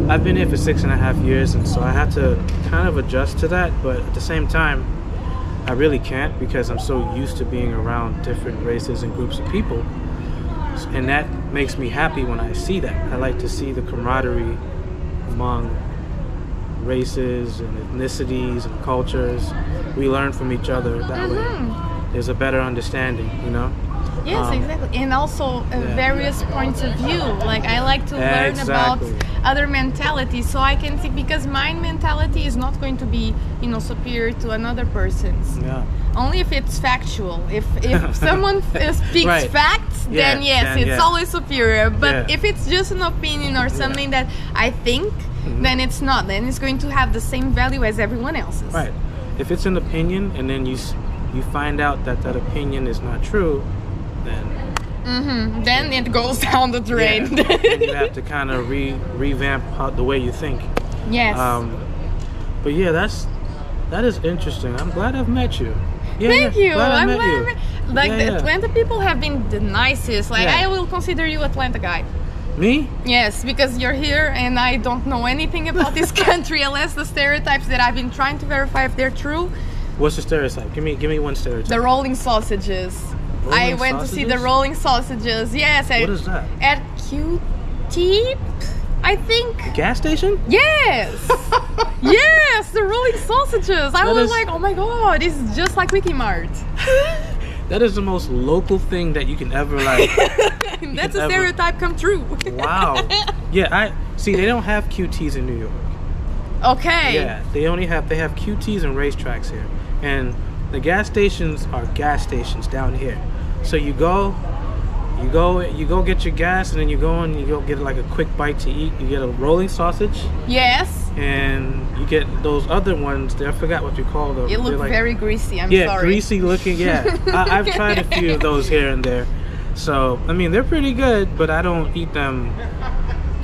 I've been here for 6.5 years, and so I had to kind of adjust to that, but at the same time I really can't, because I'm so used to being around different races and groups of people, and that makes me happy when I see that. I like to see the camaraderie among races and ethnicities and cultures. We learn from each other that way. There's a better understanding, you know. Yes, exactly. And also various points of view. Like, I like to learn about other mentalities, so I can see, because my mentality is not going to be, you know, superior to another person's. Yeah. Only if it's factual. If someone speaks facts, then yes, it's always superior. But if it's just an opinion or something that I think, then it's not. Then it's going to have the same value as everyone else's. Right. If it's an opinion and then you find out that that opinion is not true, then it goes down the drain. And you have to kind of revamp the way you think. Yes. But yeah, that is interesting. I'm glad I've met you. Yeah, Thank you. I'm glad. you. Like the Atlanta people have been the nicest. Like I will consider you Atlanta guy. Me? Yes, because you're here and I don't know anything about this country unless the stereotypes that I've been trying to verify if they're true. What's the stereotype? Give me one stereotype. The rolling sausages. I went to see the rolling sausages. Yes. What is that? At QT, I think. A gas station? Yes. Yes, the rolling sausages. I was like, oh my god, this is just like Wiki Mart. That is the most local thing that you can ever like. That's a stereotype come true. Wow. Yeah, they don't have QTs in New York. Okay. Yeah, they have QTs and racetracks here, and the gas stations are gas stations down here. So you go get your gas, and then you go get like a quick bite to eat. You get a rolling sausage. Yes. And you get those other ones. I forgot what you call them. It looked like, very greasy. I'm sorry. Yeah, greasy looking. Yeah, I've tried a few of those here and there. So I mean, they're pretty good, but I don't eat them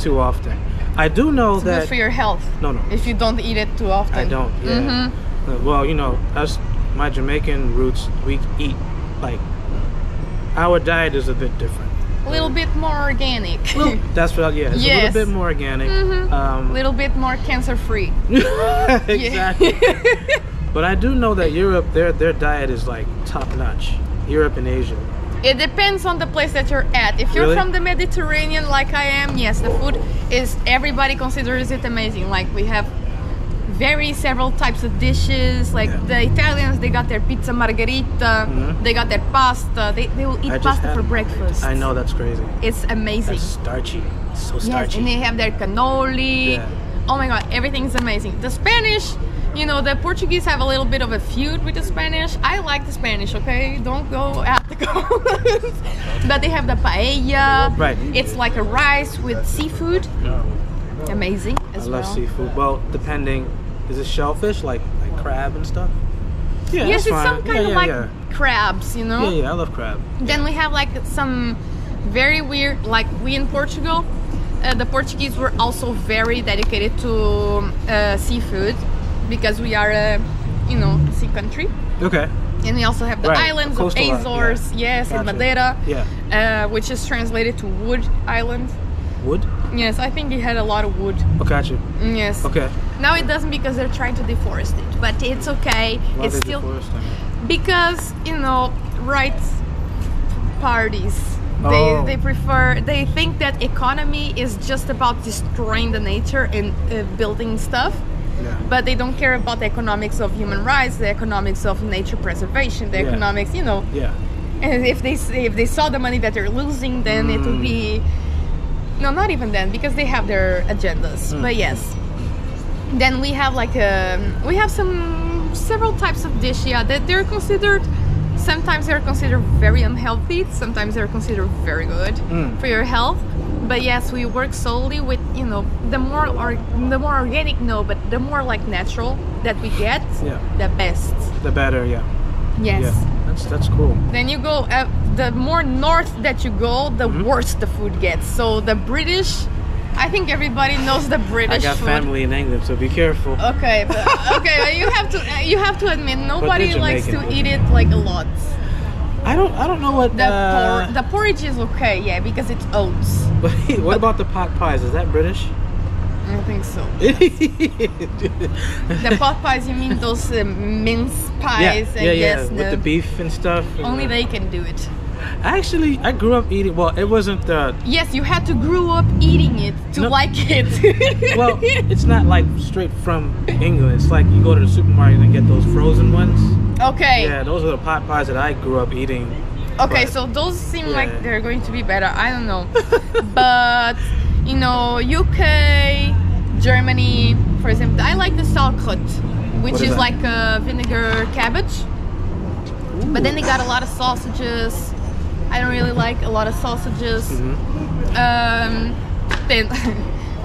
too often. I do know it's that good for your health. No. If you don't eat it too often. I don't. Yeah. Well, you know, us, my Jamaican roots, we eat like our diet is a bit different. A little bit more organic. That's what. Yeah, it's a little bit more organic. A little bit more cancer-free. Exactly. But I do know that Europe, their diet is like top-notch. Europe and Asia. It depends on the place that you're at. If you're from the Mediterranean like I am, yes, the food is, everybody considers it amazing. Like we have several types of dishes. Like the Italians, they got their pizza margherita, they got their pasta. They will eat pasta for breakfast. I know, that's crazy. It's amazing. That's starchy. It's so starchy. Yes, and they have their cannoli. Yeah. Oh my god, everything's amazing. The Spanish, you know, the Portuguese have a little bit of a feud with the Spanish. I like the Spanish, okay? Don't go at the coast. But they have the paella. Right. It's like a rice with seafood. Amazing as well. I love seafood. Well, depending, is it shellfish, like crab and stuff? Yeah, yes, it's some kind of like crabs, you know? Yeah, I love crab. Then we have like some very weird, like we in Portugal, the Portuguese were also very dedicated to seafood. Because we are a, sea country. Okay. And we also have the islands of Azores, and Madeira, which is translated to wood island. Wood? Yes, I think it had a lot of wood. Oh, gotcha. Yes. Okay. Now it doesn't because they're trying to deforest it, but it's okay. Why it's still because rights parties. They think that economy is just about destroying the nature and building stuff. Yeah. But they don't care about the economics of human rights, the economics of nature preservation, the economics, Yeah. And if they saw the money that they're losing, then it would be not even then, because they have their agendas. But yes. Then we have several types of dish, that they're considered. Sometimes they're considered very unhealthy. Sometimes they're considered very good for your health. But yes, we work solely with the more organic, but the more like natural that we get, the best. The better, Yes. Yeah, that's cool. Then you go the more north that you go, the worse the food gets. So the British, I think everybody knows the British. I got food. Family in England, so be careful. Okay, but you have to admit nobody likes to eat it like a lot. I don't know what The porridge is okay, yeah, because it's oats. What about the pot pies? Is that British? I don't think so. The pot pies, you mean those mince pies? Yeah. With the beef and stuff. Only they can do it. Actually, I grew up eating. Well, it wasn't the. Yes, you had to grow up eating it to like it. Well, it's not like straight from England. It's like you go to the supermarket and get those frozen ones. Okay. Yeah, those are the pot pies that I grew up eating. Okay, so those seem like they're going to be better. I don't know. But, you know, UK, Germany, for example, I like the sauerkraut, which is like a vinegar cabbage. Ooh. But then they got a lot of sausages. I don't really like a lot of sausages. Then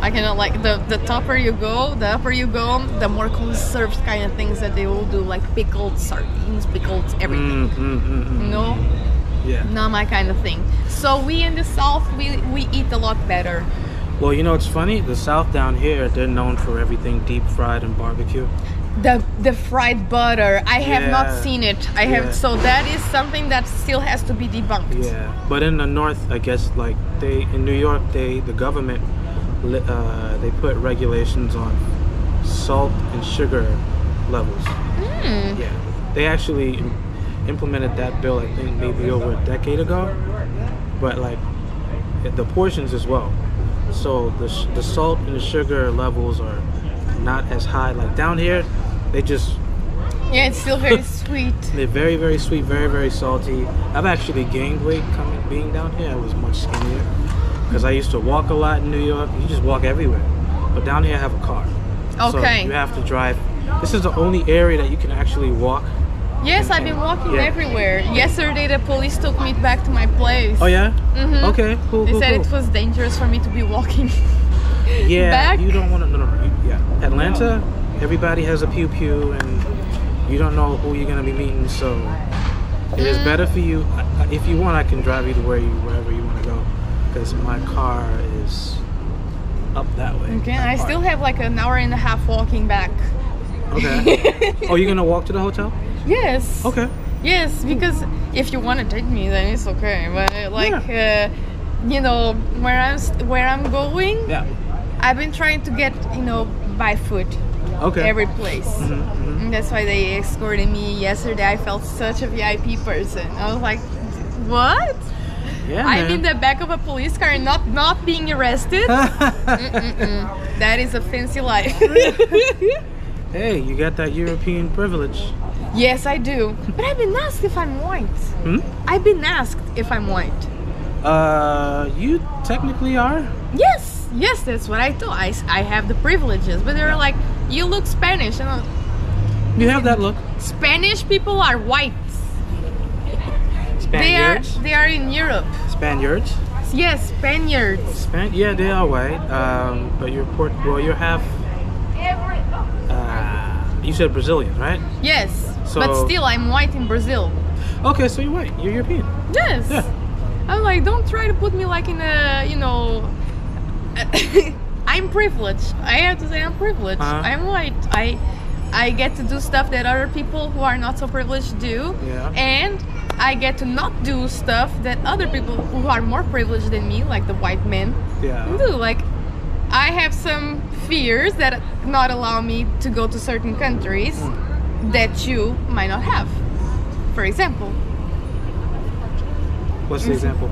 I cannot like the upper you go, the more conserved kind of things that they will do, like pickled sardines, pickled everything. You know? Yeah. Not my kind of thing. So we in the South, we eat a lot better. Well, you know, it's funny. The South down here, they're known for everything deep fried and barbecue. The fried butter, I have not seen it. I have, so that is something that still has to be debunked. Yeah, but in the North, I guess, like in New York, the government they put regulations on salt and sugar levels. Yeah, they actually implemented that bill, I think maybe over a decade ago, but like the portions as well. So the salt and the sugar levels are not as high. Like down here, they just it's still very sweet. They're very, very sweet, very, very salty. I've actually gained weight being down here. I was much skinnier because I used to walk a lot in New York. You just walk everywhere, but down here I have a car. Okay. So you have to drive. This is the only area that you can actually walk. Yes, I've been walking everywhere. Yesterday the police took me back to my place. Oh yeah? Okay, cool. They said it was dangerous for me to be walking. Yeah, back. You don't want to. Atlanta, everybody has a pew pew, and you don't know who you're gonna be meeting. So it is better for you. If you want, I can drive you to wherever you want to go, because my car is up that way. Okay, I still have like an hour and a half walking back. Okay. Oh, you're gonna walk to the hotel? Yes. Okay. Yes, because if you want to take me, then it's okay. But like, you know, where I'm going, I've been trying to get, you know, by foot. Okay. Every place. And that's why they escorted me yesterday. I felt such a VIP person. I was like, what? Yeah, I'm in the back of a police car and not being arrested. That is a fancy life. Hey, you got that European privilege. Yes, I do. But I've been asked if I'm white. I've been asked if I'm white. You technically are? Yes, that's what I thought. I have the privileges, but they're like, you look Spanish. And you have that look. Spanish people are white. Spaniards? They are in Europe. Spaniards? Yes, Spaniards. Yeah, they are white. But you're you're half. You said Brazilian, right? Yes, so, but still, I'm white in Brazil. Okay, so you're white. You're European. Yes. Yeah. I'm like, don't try to put me like in a, you know. I'm privileged. I have to say I'm privileged. I'm white. I get to do stuff that other people who are not so privileged do. Yeah. And I get to not do stuff that other people who are more privileged than me, like the white men, do. Like, I have some fears that not allow me to go to certain countries that you might not have. For example. What's the example?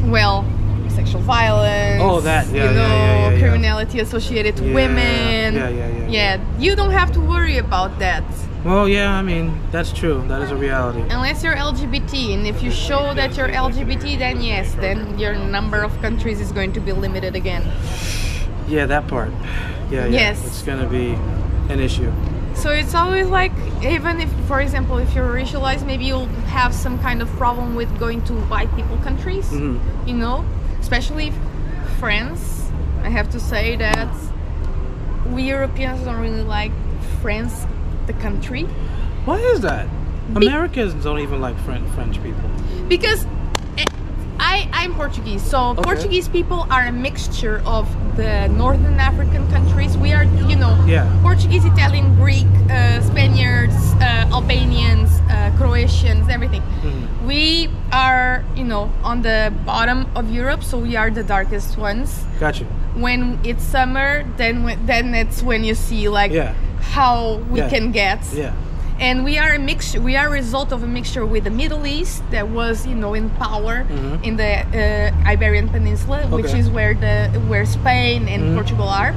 Well, sexual violence. Oh, that. Yeah, criminality associated to women. Yeah, you don't have to worry about that. Well, yeah, I mean, that's true. That is a reality. Unless you're LGBT, and if you show that you're LGBT, then yes, then your number of countries is going to be limited again. Yeah, that part. Yeah. Yes. It's going to be an issue. So it's always like, even if, for example, if you're racialized, maybe you'll have some kind of problem with going to white people countries, you know? Especially France. I have to say that we Europeans don't really like France, the country. Why is that? Americans don't even like French people. Because I I'm Portuguese. So Portuguese people are a mixture of the Northern African countries. We are, you know, Portuguese, Italian, Greek, Spaniards, Albanians, Croatians, everything. We are, you know, on the bottom of Europe, so we are the darkest ones. Gotcha. When it's summer, then it's when you see like how we can get. Yeah. And we are a mixture. We are a result of a mixture with the Middle East that was, you know, in power in the Iberian Peninsula, which is where Spain and Portugal are,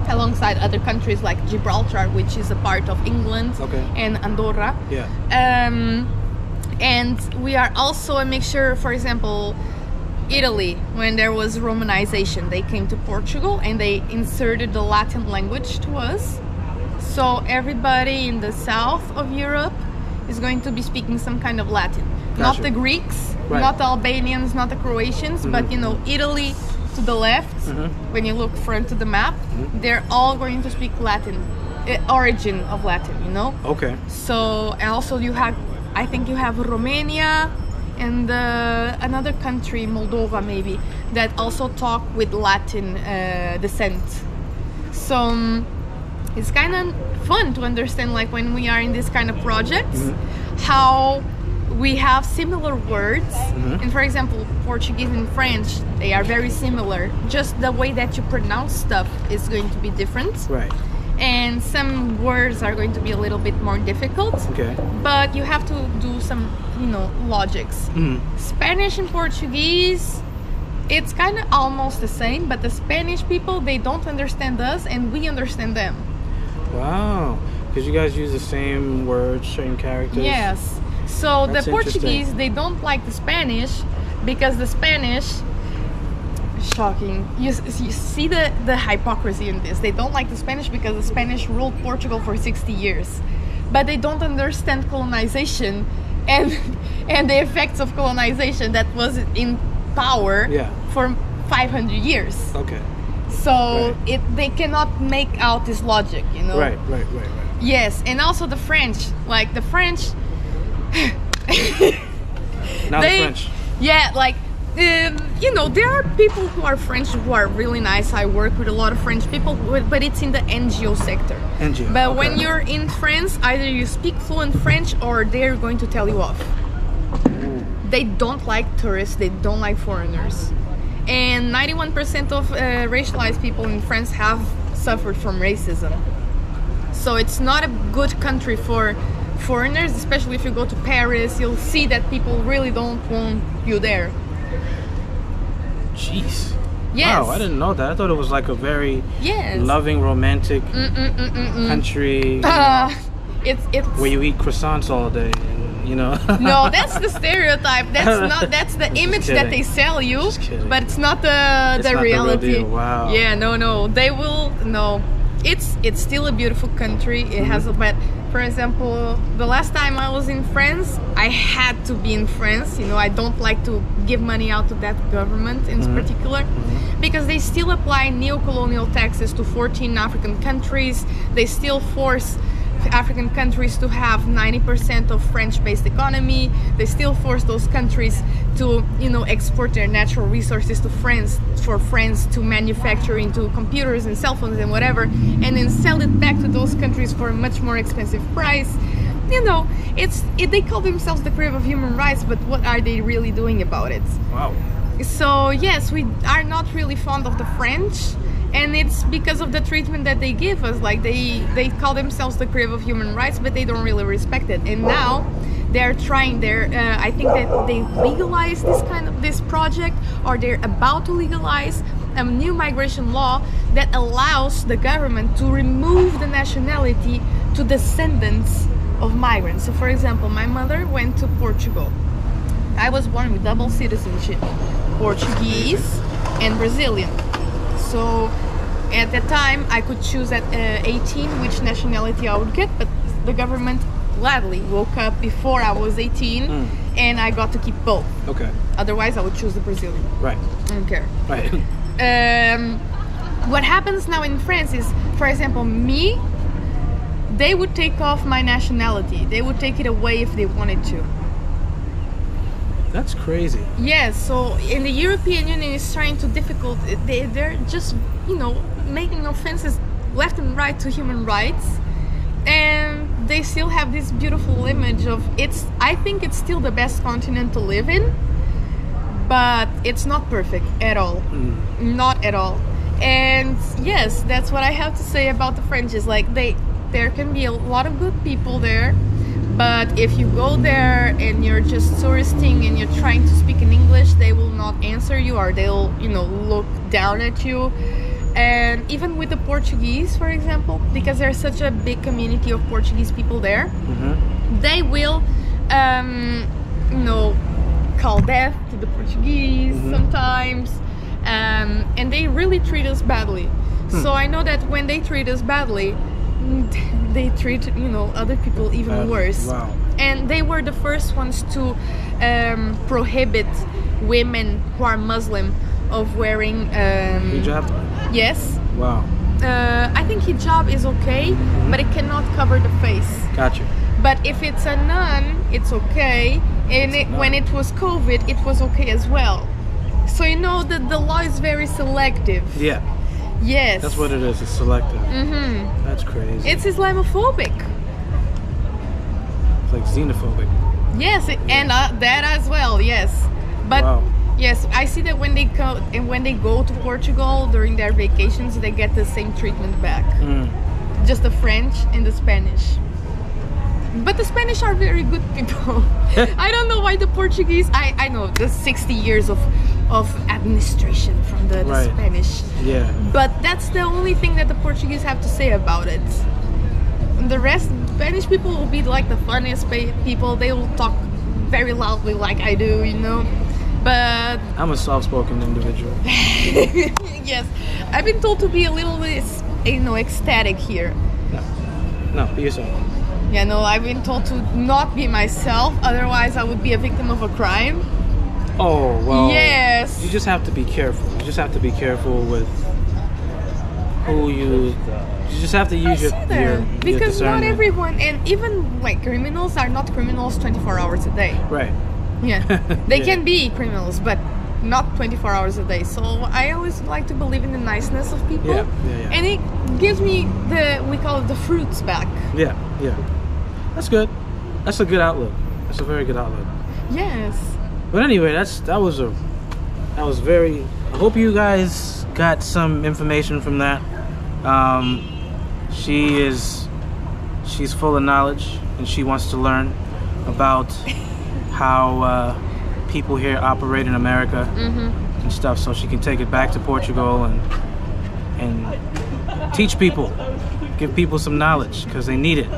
alongside other countries like Gibraltar, which is a part of England, and Andorra. Yeah. And we are also a mixture. For example, Italy, when there was Romanization, they came to Portugal and they inserted the Latin language to us. So everybody in the south of Europe is going to be speaking some kind of Latin. Gotcha. Not the Greeks, not the Albanians, not the Croatians, but, you know, Italy to the left, when you look front to the map, they're all going to speak Latin, origin of Latin, you know? Okay. So, and also you have, I think you have Romania and another country, Moldova maybe, that also talk with Latin descent. So, it's kind of fun to understand, like, when we are in this kind of projects, how we have similar words. And for example, Portuguese and French, they are very similar. Just the way that you pronounce stuff is going to be different. Right. And some words are going to be a little bit more difficult. Okay. But you have to do some, you know, logics. Spanish and Portuguese, it's kind of almost the same, but the Spanish people, they don't understand us and we understand them. Wow, because you guys use the same words, same characters. Yes. So that's the Portuguese, they don't like the Spanish because the Spanish, shocking. You see the hypocrisy in this. They don't like the Spanish because the Spanish ruled Portugal for 60 years, but they don't understand colonization and the effects of colonization that was in power for 500 years. Okay. So they cannot make out this logic, you know? Right. Yes, and also the French, like the French. Now the French. Yeah, like, you know, there are people who are French who are really nice. I work with a lot of French people, but it's in the NGO sector. NGO. But when you're in France, either you speak fluent French or they're going to tell you off. They don't like tourists, they don't like foreigners. And 91% of racialized people in France have suffered from racism. So it's not a good country for foreigners, especially if you go to Paris. You'll see that people really don't want you there. Jeez. Yes. Wow, I didn't know that. I thought it was like a very loving, romantic country. It's where you eat croissants all day. You know? No, that's the stereotype. That's the image that they sell you, but it's not the reality. The real deal. Wow. Yeah, no. They will It's still a beautiful country. It has a but for example, the last time I was in France, I had to be in France. You know, I don't like to give money out to that government in particular, because they still apply neo-colonial taxes to 14 African countries. They still force African countries to have 90% of French-based economy. They still force those countries to, you know, export their natural resources to France, for France to manufacture into computers and cell phones and whatever, and then sell it back to those countries for a much more expensive price. You know, they call themselves the crib of human rights, but what are they really doing about it? Wow. So yes, we are not really fond of the French. And it's because of the treatment that they give us. Like they call themselves the crib of human rights, but they don't really respect it. And now they're trying. I think that they legalize this project, or they're about to legalize a new migration law that allows the government to remove the nationality to descendants of migrants. So, for example, my mother went to Portugal. I was born with double citizenship, Portuguese and Brazilian. So at the time I could choose at 18 which nationality I would get, but the government gladly woke up before I was 18 and I got to keep both. Okay. Otherwise I would choose the Brazilian. Right. I don't care. Right. What happens now in France is, for example, me, they would take off my nationality. They would take it away if they wanted to. That's crazy. Yes, so in the European Union is trying to they're just, you know, making offenses left and right to human rights, and they still have this beautiful image of I think it's still the best continent to live in, but it's not perfect at all. Not at all. And yes, that's what I have to say about the French is like there can be a lot of good people there, but if you go there and you're just touristing and you're trying to speak in English, they will not answer you, or they'll, you know, look down at you. And even with the Portuguese, for example, because there's such a big community of Portuguese people there, they will, you know, call death to the Portuguese sometimes, and they really treat us badly. So I know that when they treat us badly, they treat, you know, other people even worse. Wow. And they were the first ones to prohibit women who are Muslim of wearing hijab. Yes. Wow. I think hijab is okay, but it cannot cover the face. Gotcha. But if it's a nun, it's okay. And when it was COVID, it was okay as well. So you know that the law is very selective. Yeah. Yes. That's what it is. It's selective. That's crazy. It's Islamophobic. It's like xenophobic. Yes, and that as well. Yes, but wow. Yes, I see that when they go to Portugal during their vacations, they get the same treatment back. Just the French and the Spanish. But the Spanish are very good people. I don't know why the Portuguese. I know the 60 years of administration from the Spanish. Yeah. But that's the only thing that the Portuguese have to say about it. The rest, Spanish people will be like the funniest people. They will talk very loudly like I do, you know. But I'm a soft-spoken individual. Yes, I've been told to be a little bit, you know, ecstatic here. No, be yourself. Yeah, no, I've been told to not be myself, otherwise I would be a victim of a crime. Oh, well. Yes. You just have to be careful. You just have to be careful with who you just have to use your because not discernment. Everyone, and even like criminals are not criminals 24 hours a day. Right. Yeah. They can be criminals, but not 24 hours a day. So I always like to believe in the niceness of people. Yeah. And it gives me we call it the fruits back. Yeah. That's good. That's a good outlook. That's a very good outlook. Yes. But anyway, that was very. I hope you guys got some information from that. She's full of knowledge, and she wants to learn about how people here operate in America and stuff, so she can take it back to Portugal and teach people, give people some knowledge, because they need it.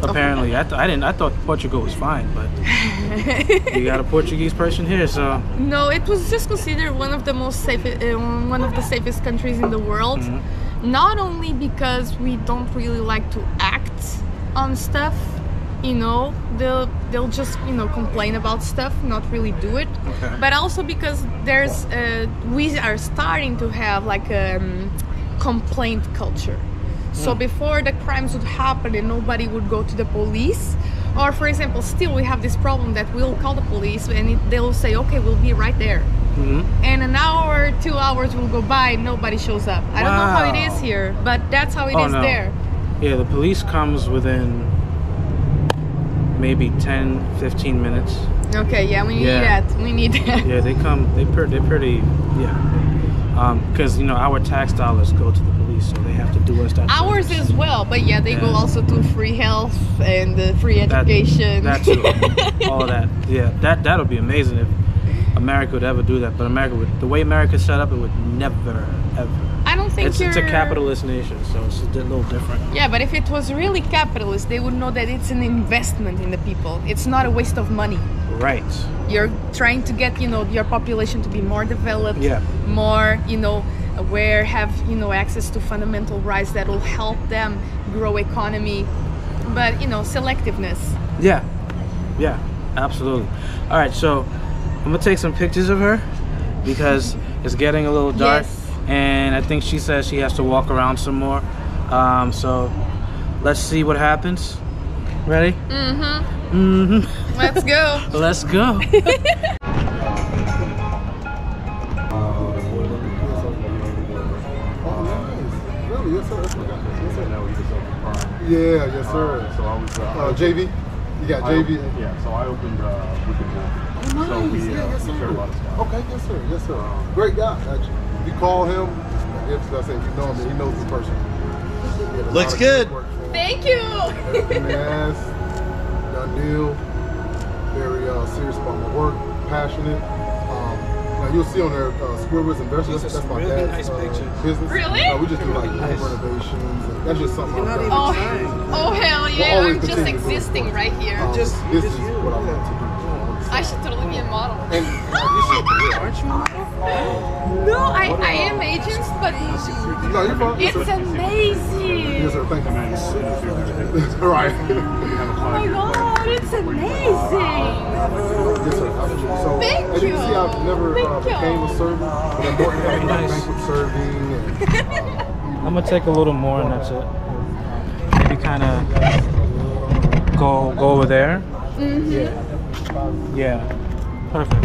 Apparently, I thought Portugal was fine, but you got a Portuguese person here, so no, it was just considered one of the safest countries in the world. Not only because we don't really like to act on stuff, you know, they'll just, you know, complain about stuff, not really do it. Okay. But also because we are starting to have like a complaint culture. So before the crimes would happen and nobody would go to the police, or for example, still we have this problem that we'll call the police and they'll say, okay, we'll be right there. And an hour, 2 hours will go by and nobody shows up. I don't know how it is here, but that's how it is there. Yeah, the police comes within maybe 10-15 minutes. Okay, yeah, we need that. We need that. Yeah, they come. They're pretty. Yeah. Because you know our tax dollars go to the police, so they have to do us that. Ours service. as well, but yeah, they go also to free health and free education. That too. All of that. Yeah, that'll be amazing if America would ever do that. But the way America's set up, it would never ever. I don't think it's a capitalist nation, so it's a little different. Yeah, but if it was really capitalist, they would know that it's an investment in the people. It's not a waste of money. Right. You're trying to get, you know, your population to be more developed, Yeah. more, you know, aware, have, you know, access to fundamental rights that will help them grow economy. But, you know, selectiveness. Yeah. Yeah, absolutely. All right, so I'm gonna take some pictures of her because it's getting a little dark. Yes. And I think she says she has to walk around some more. So let's see what happens. Ready? Let's go. Let's go. Yeah, yes sir. So I was JV. You got JV. Yeah, so I opened Rican. So we share a lot of stuff. Okay, yes sir, yes sir. Great guy, actually. You call him, if I say if you know him, he knows the person. Looks good. Thank you. Yes, done deal. Very serious about my work, passionate. Now you'll see on there, Squidwards and Vegetables. That's my dad's business. Really? We just do like home renovations. And that's just something I've done. Oh hell yeah! I'm just existing right here. This is what I like to do. I should totally be a model. And aren't you? No, I am agents, but no, you're fine. It's amazing. Yes, sir. Thank you. Right. Oh my god, it's amazing. Yes, sir. So, Thank as you can see, I've never Thank became a servant, but I'm more than banquet serving. I'm gonna take a little more, and that's it. Maybe kind of go over there. Mm-hmm. Yeah. Yeah. Perfect.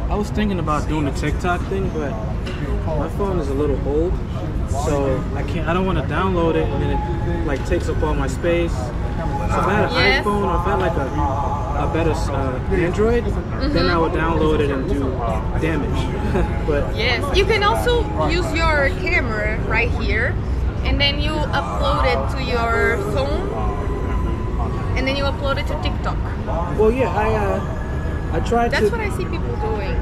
I was thinking about doing the TikTok thing, but my phone is a little old, so I don't want to download it and then it like takes up all my space. So if I had an iPhone or if I had like a better Android, then I would download it and do damage. But yes, you can also use your camera right here, and then you upload it to your phone, and then you upload it to TikTok. Well, yeah, I tried to. That's what I see people doing.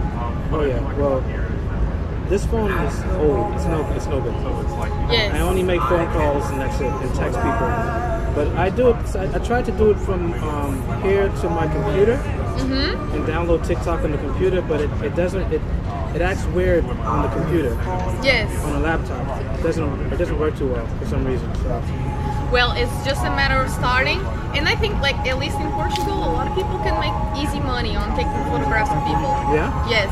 Oh yeah, well, this phone is old. It's no good. Yes. I only make phone calls and that's it, and text people. But I do it. I tried to do it from here to my computer and download TikTok on the computer, but it doesn't. It acts weird on the computer. Yes. On a laptop, it doesn't work too well for some reason. So. Well, it's just a matter of starting, and I think like at least in Portugal, a lot of people can make easy money on taking photographs of people. Yeah. Yes.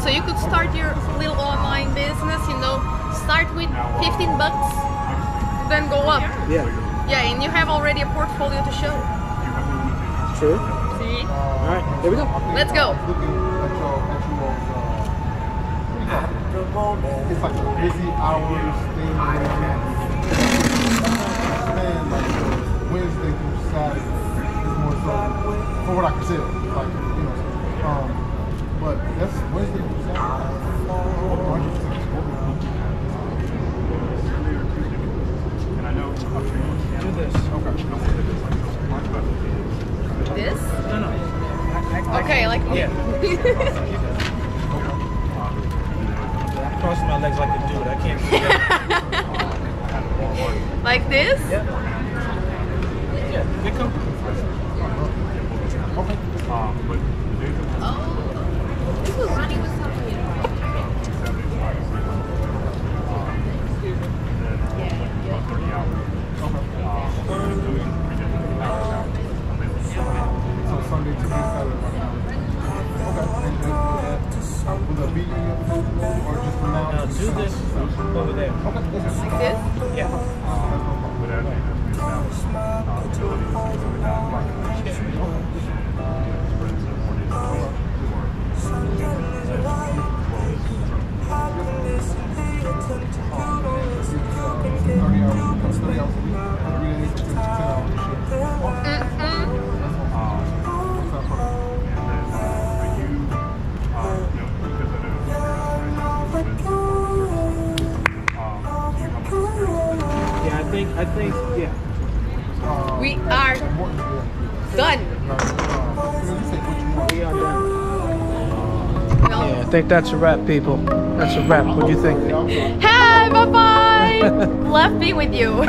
So you could start your little online business. You know, start with $15, then go up. Yeah. Yeah, and you have already a portfolio to show. True. See? All right, here we go. Let's go. It's like a busy hours thing. Man, like Wednesday through Saturday is more so for what I can tell. Like, you know, but that's Wednesday through Saturday. Do this. This? No. Okay, like yeah. Crossing my legs like a dude. I can't do that. Like this? Yeah. Yeah. Good company. Okay. This was Ronnie was telling you. So Sunday to Saturday. Will there be any other or just for now? Now do this over there. Okay. Like this? Yeah. I think, yeah. We are done. We are done. Yeah, I think that's a wrap, people. That's a wrap. What do you think? Hi, bye-bye. Love being with you.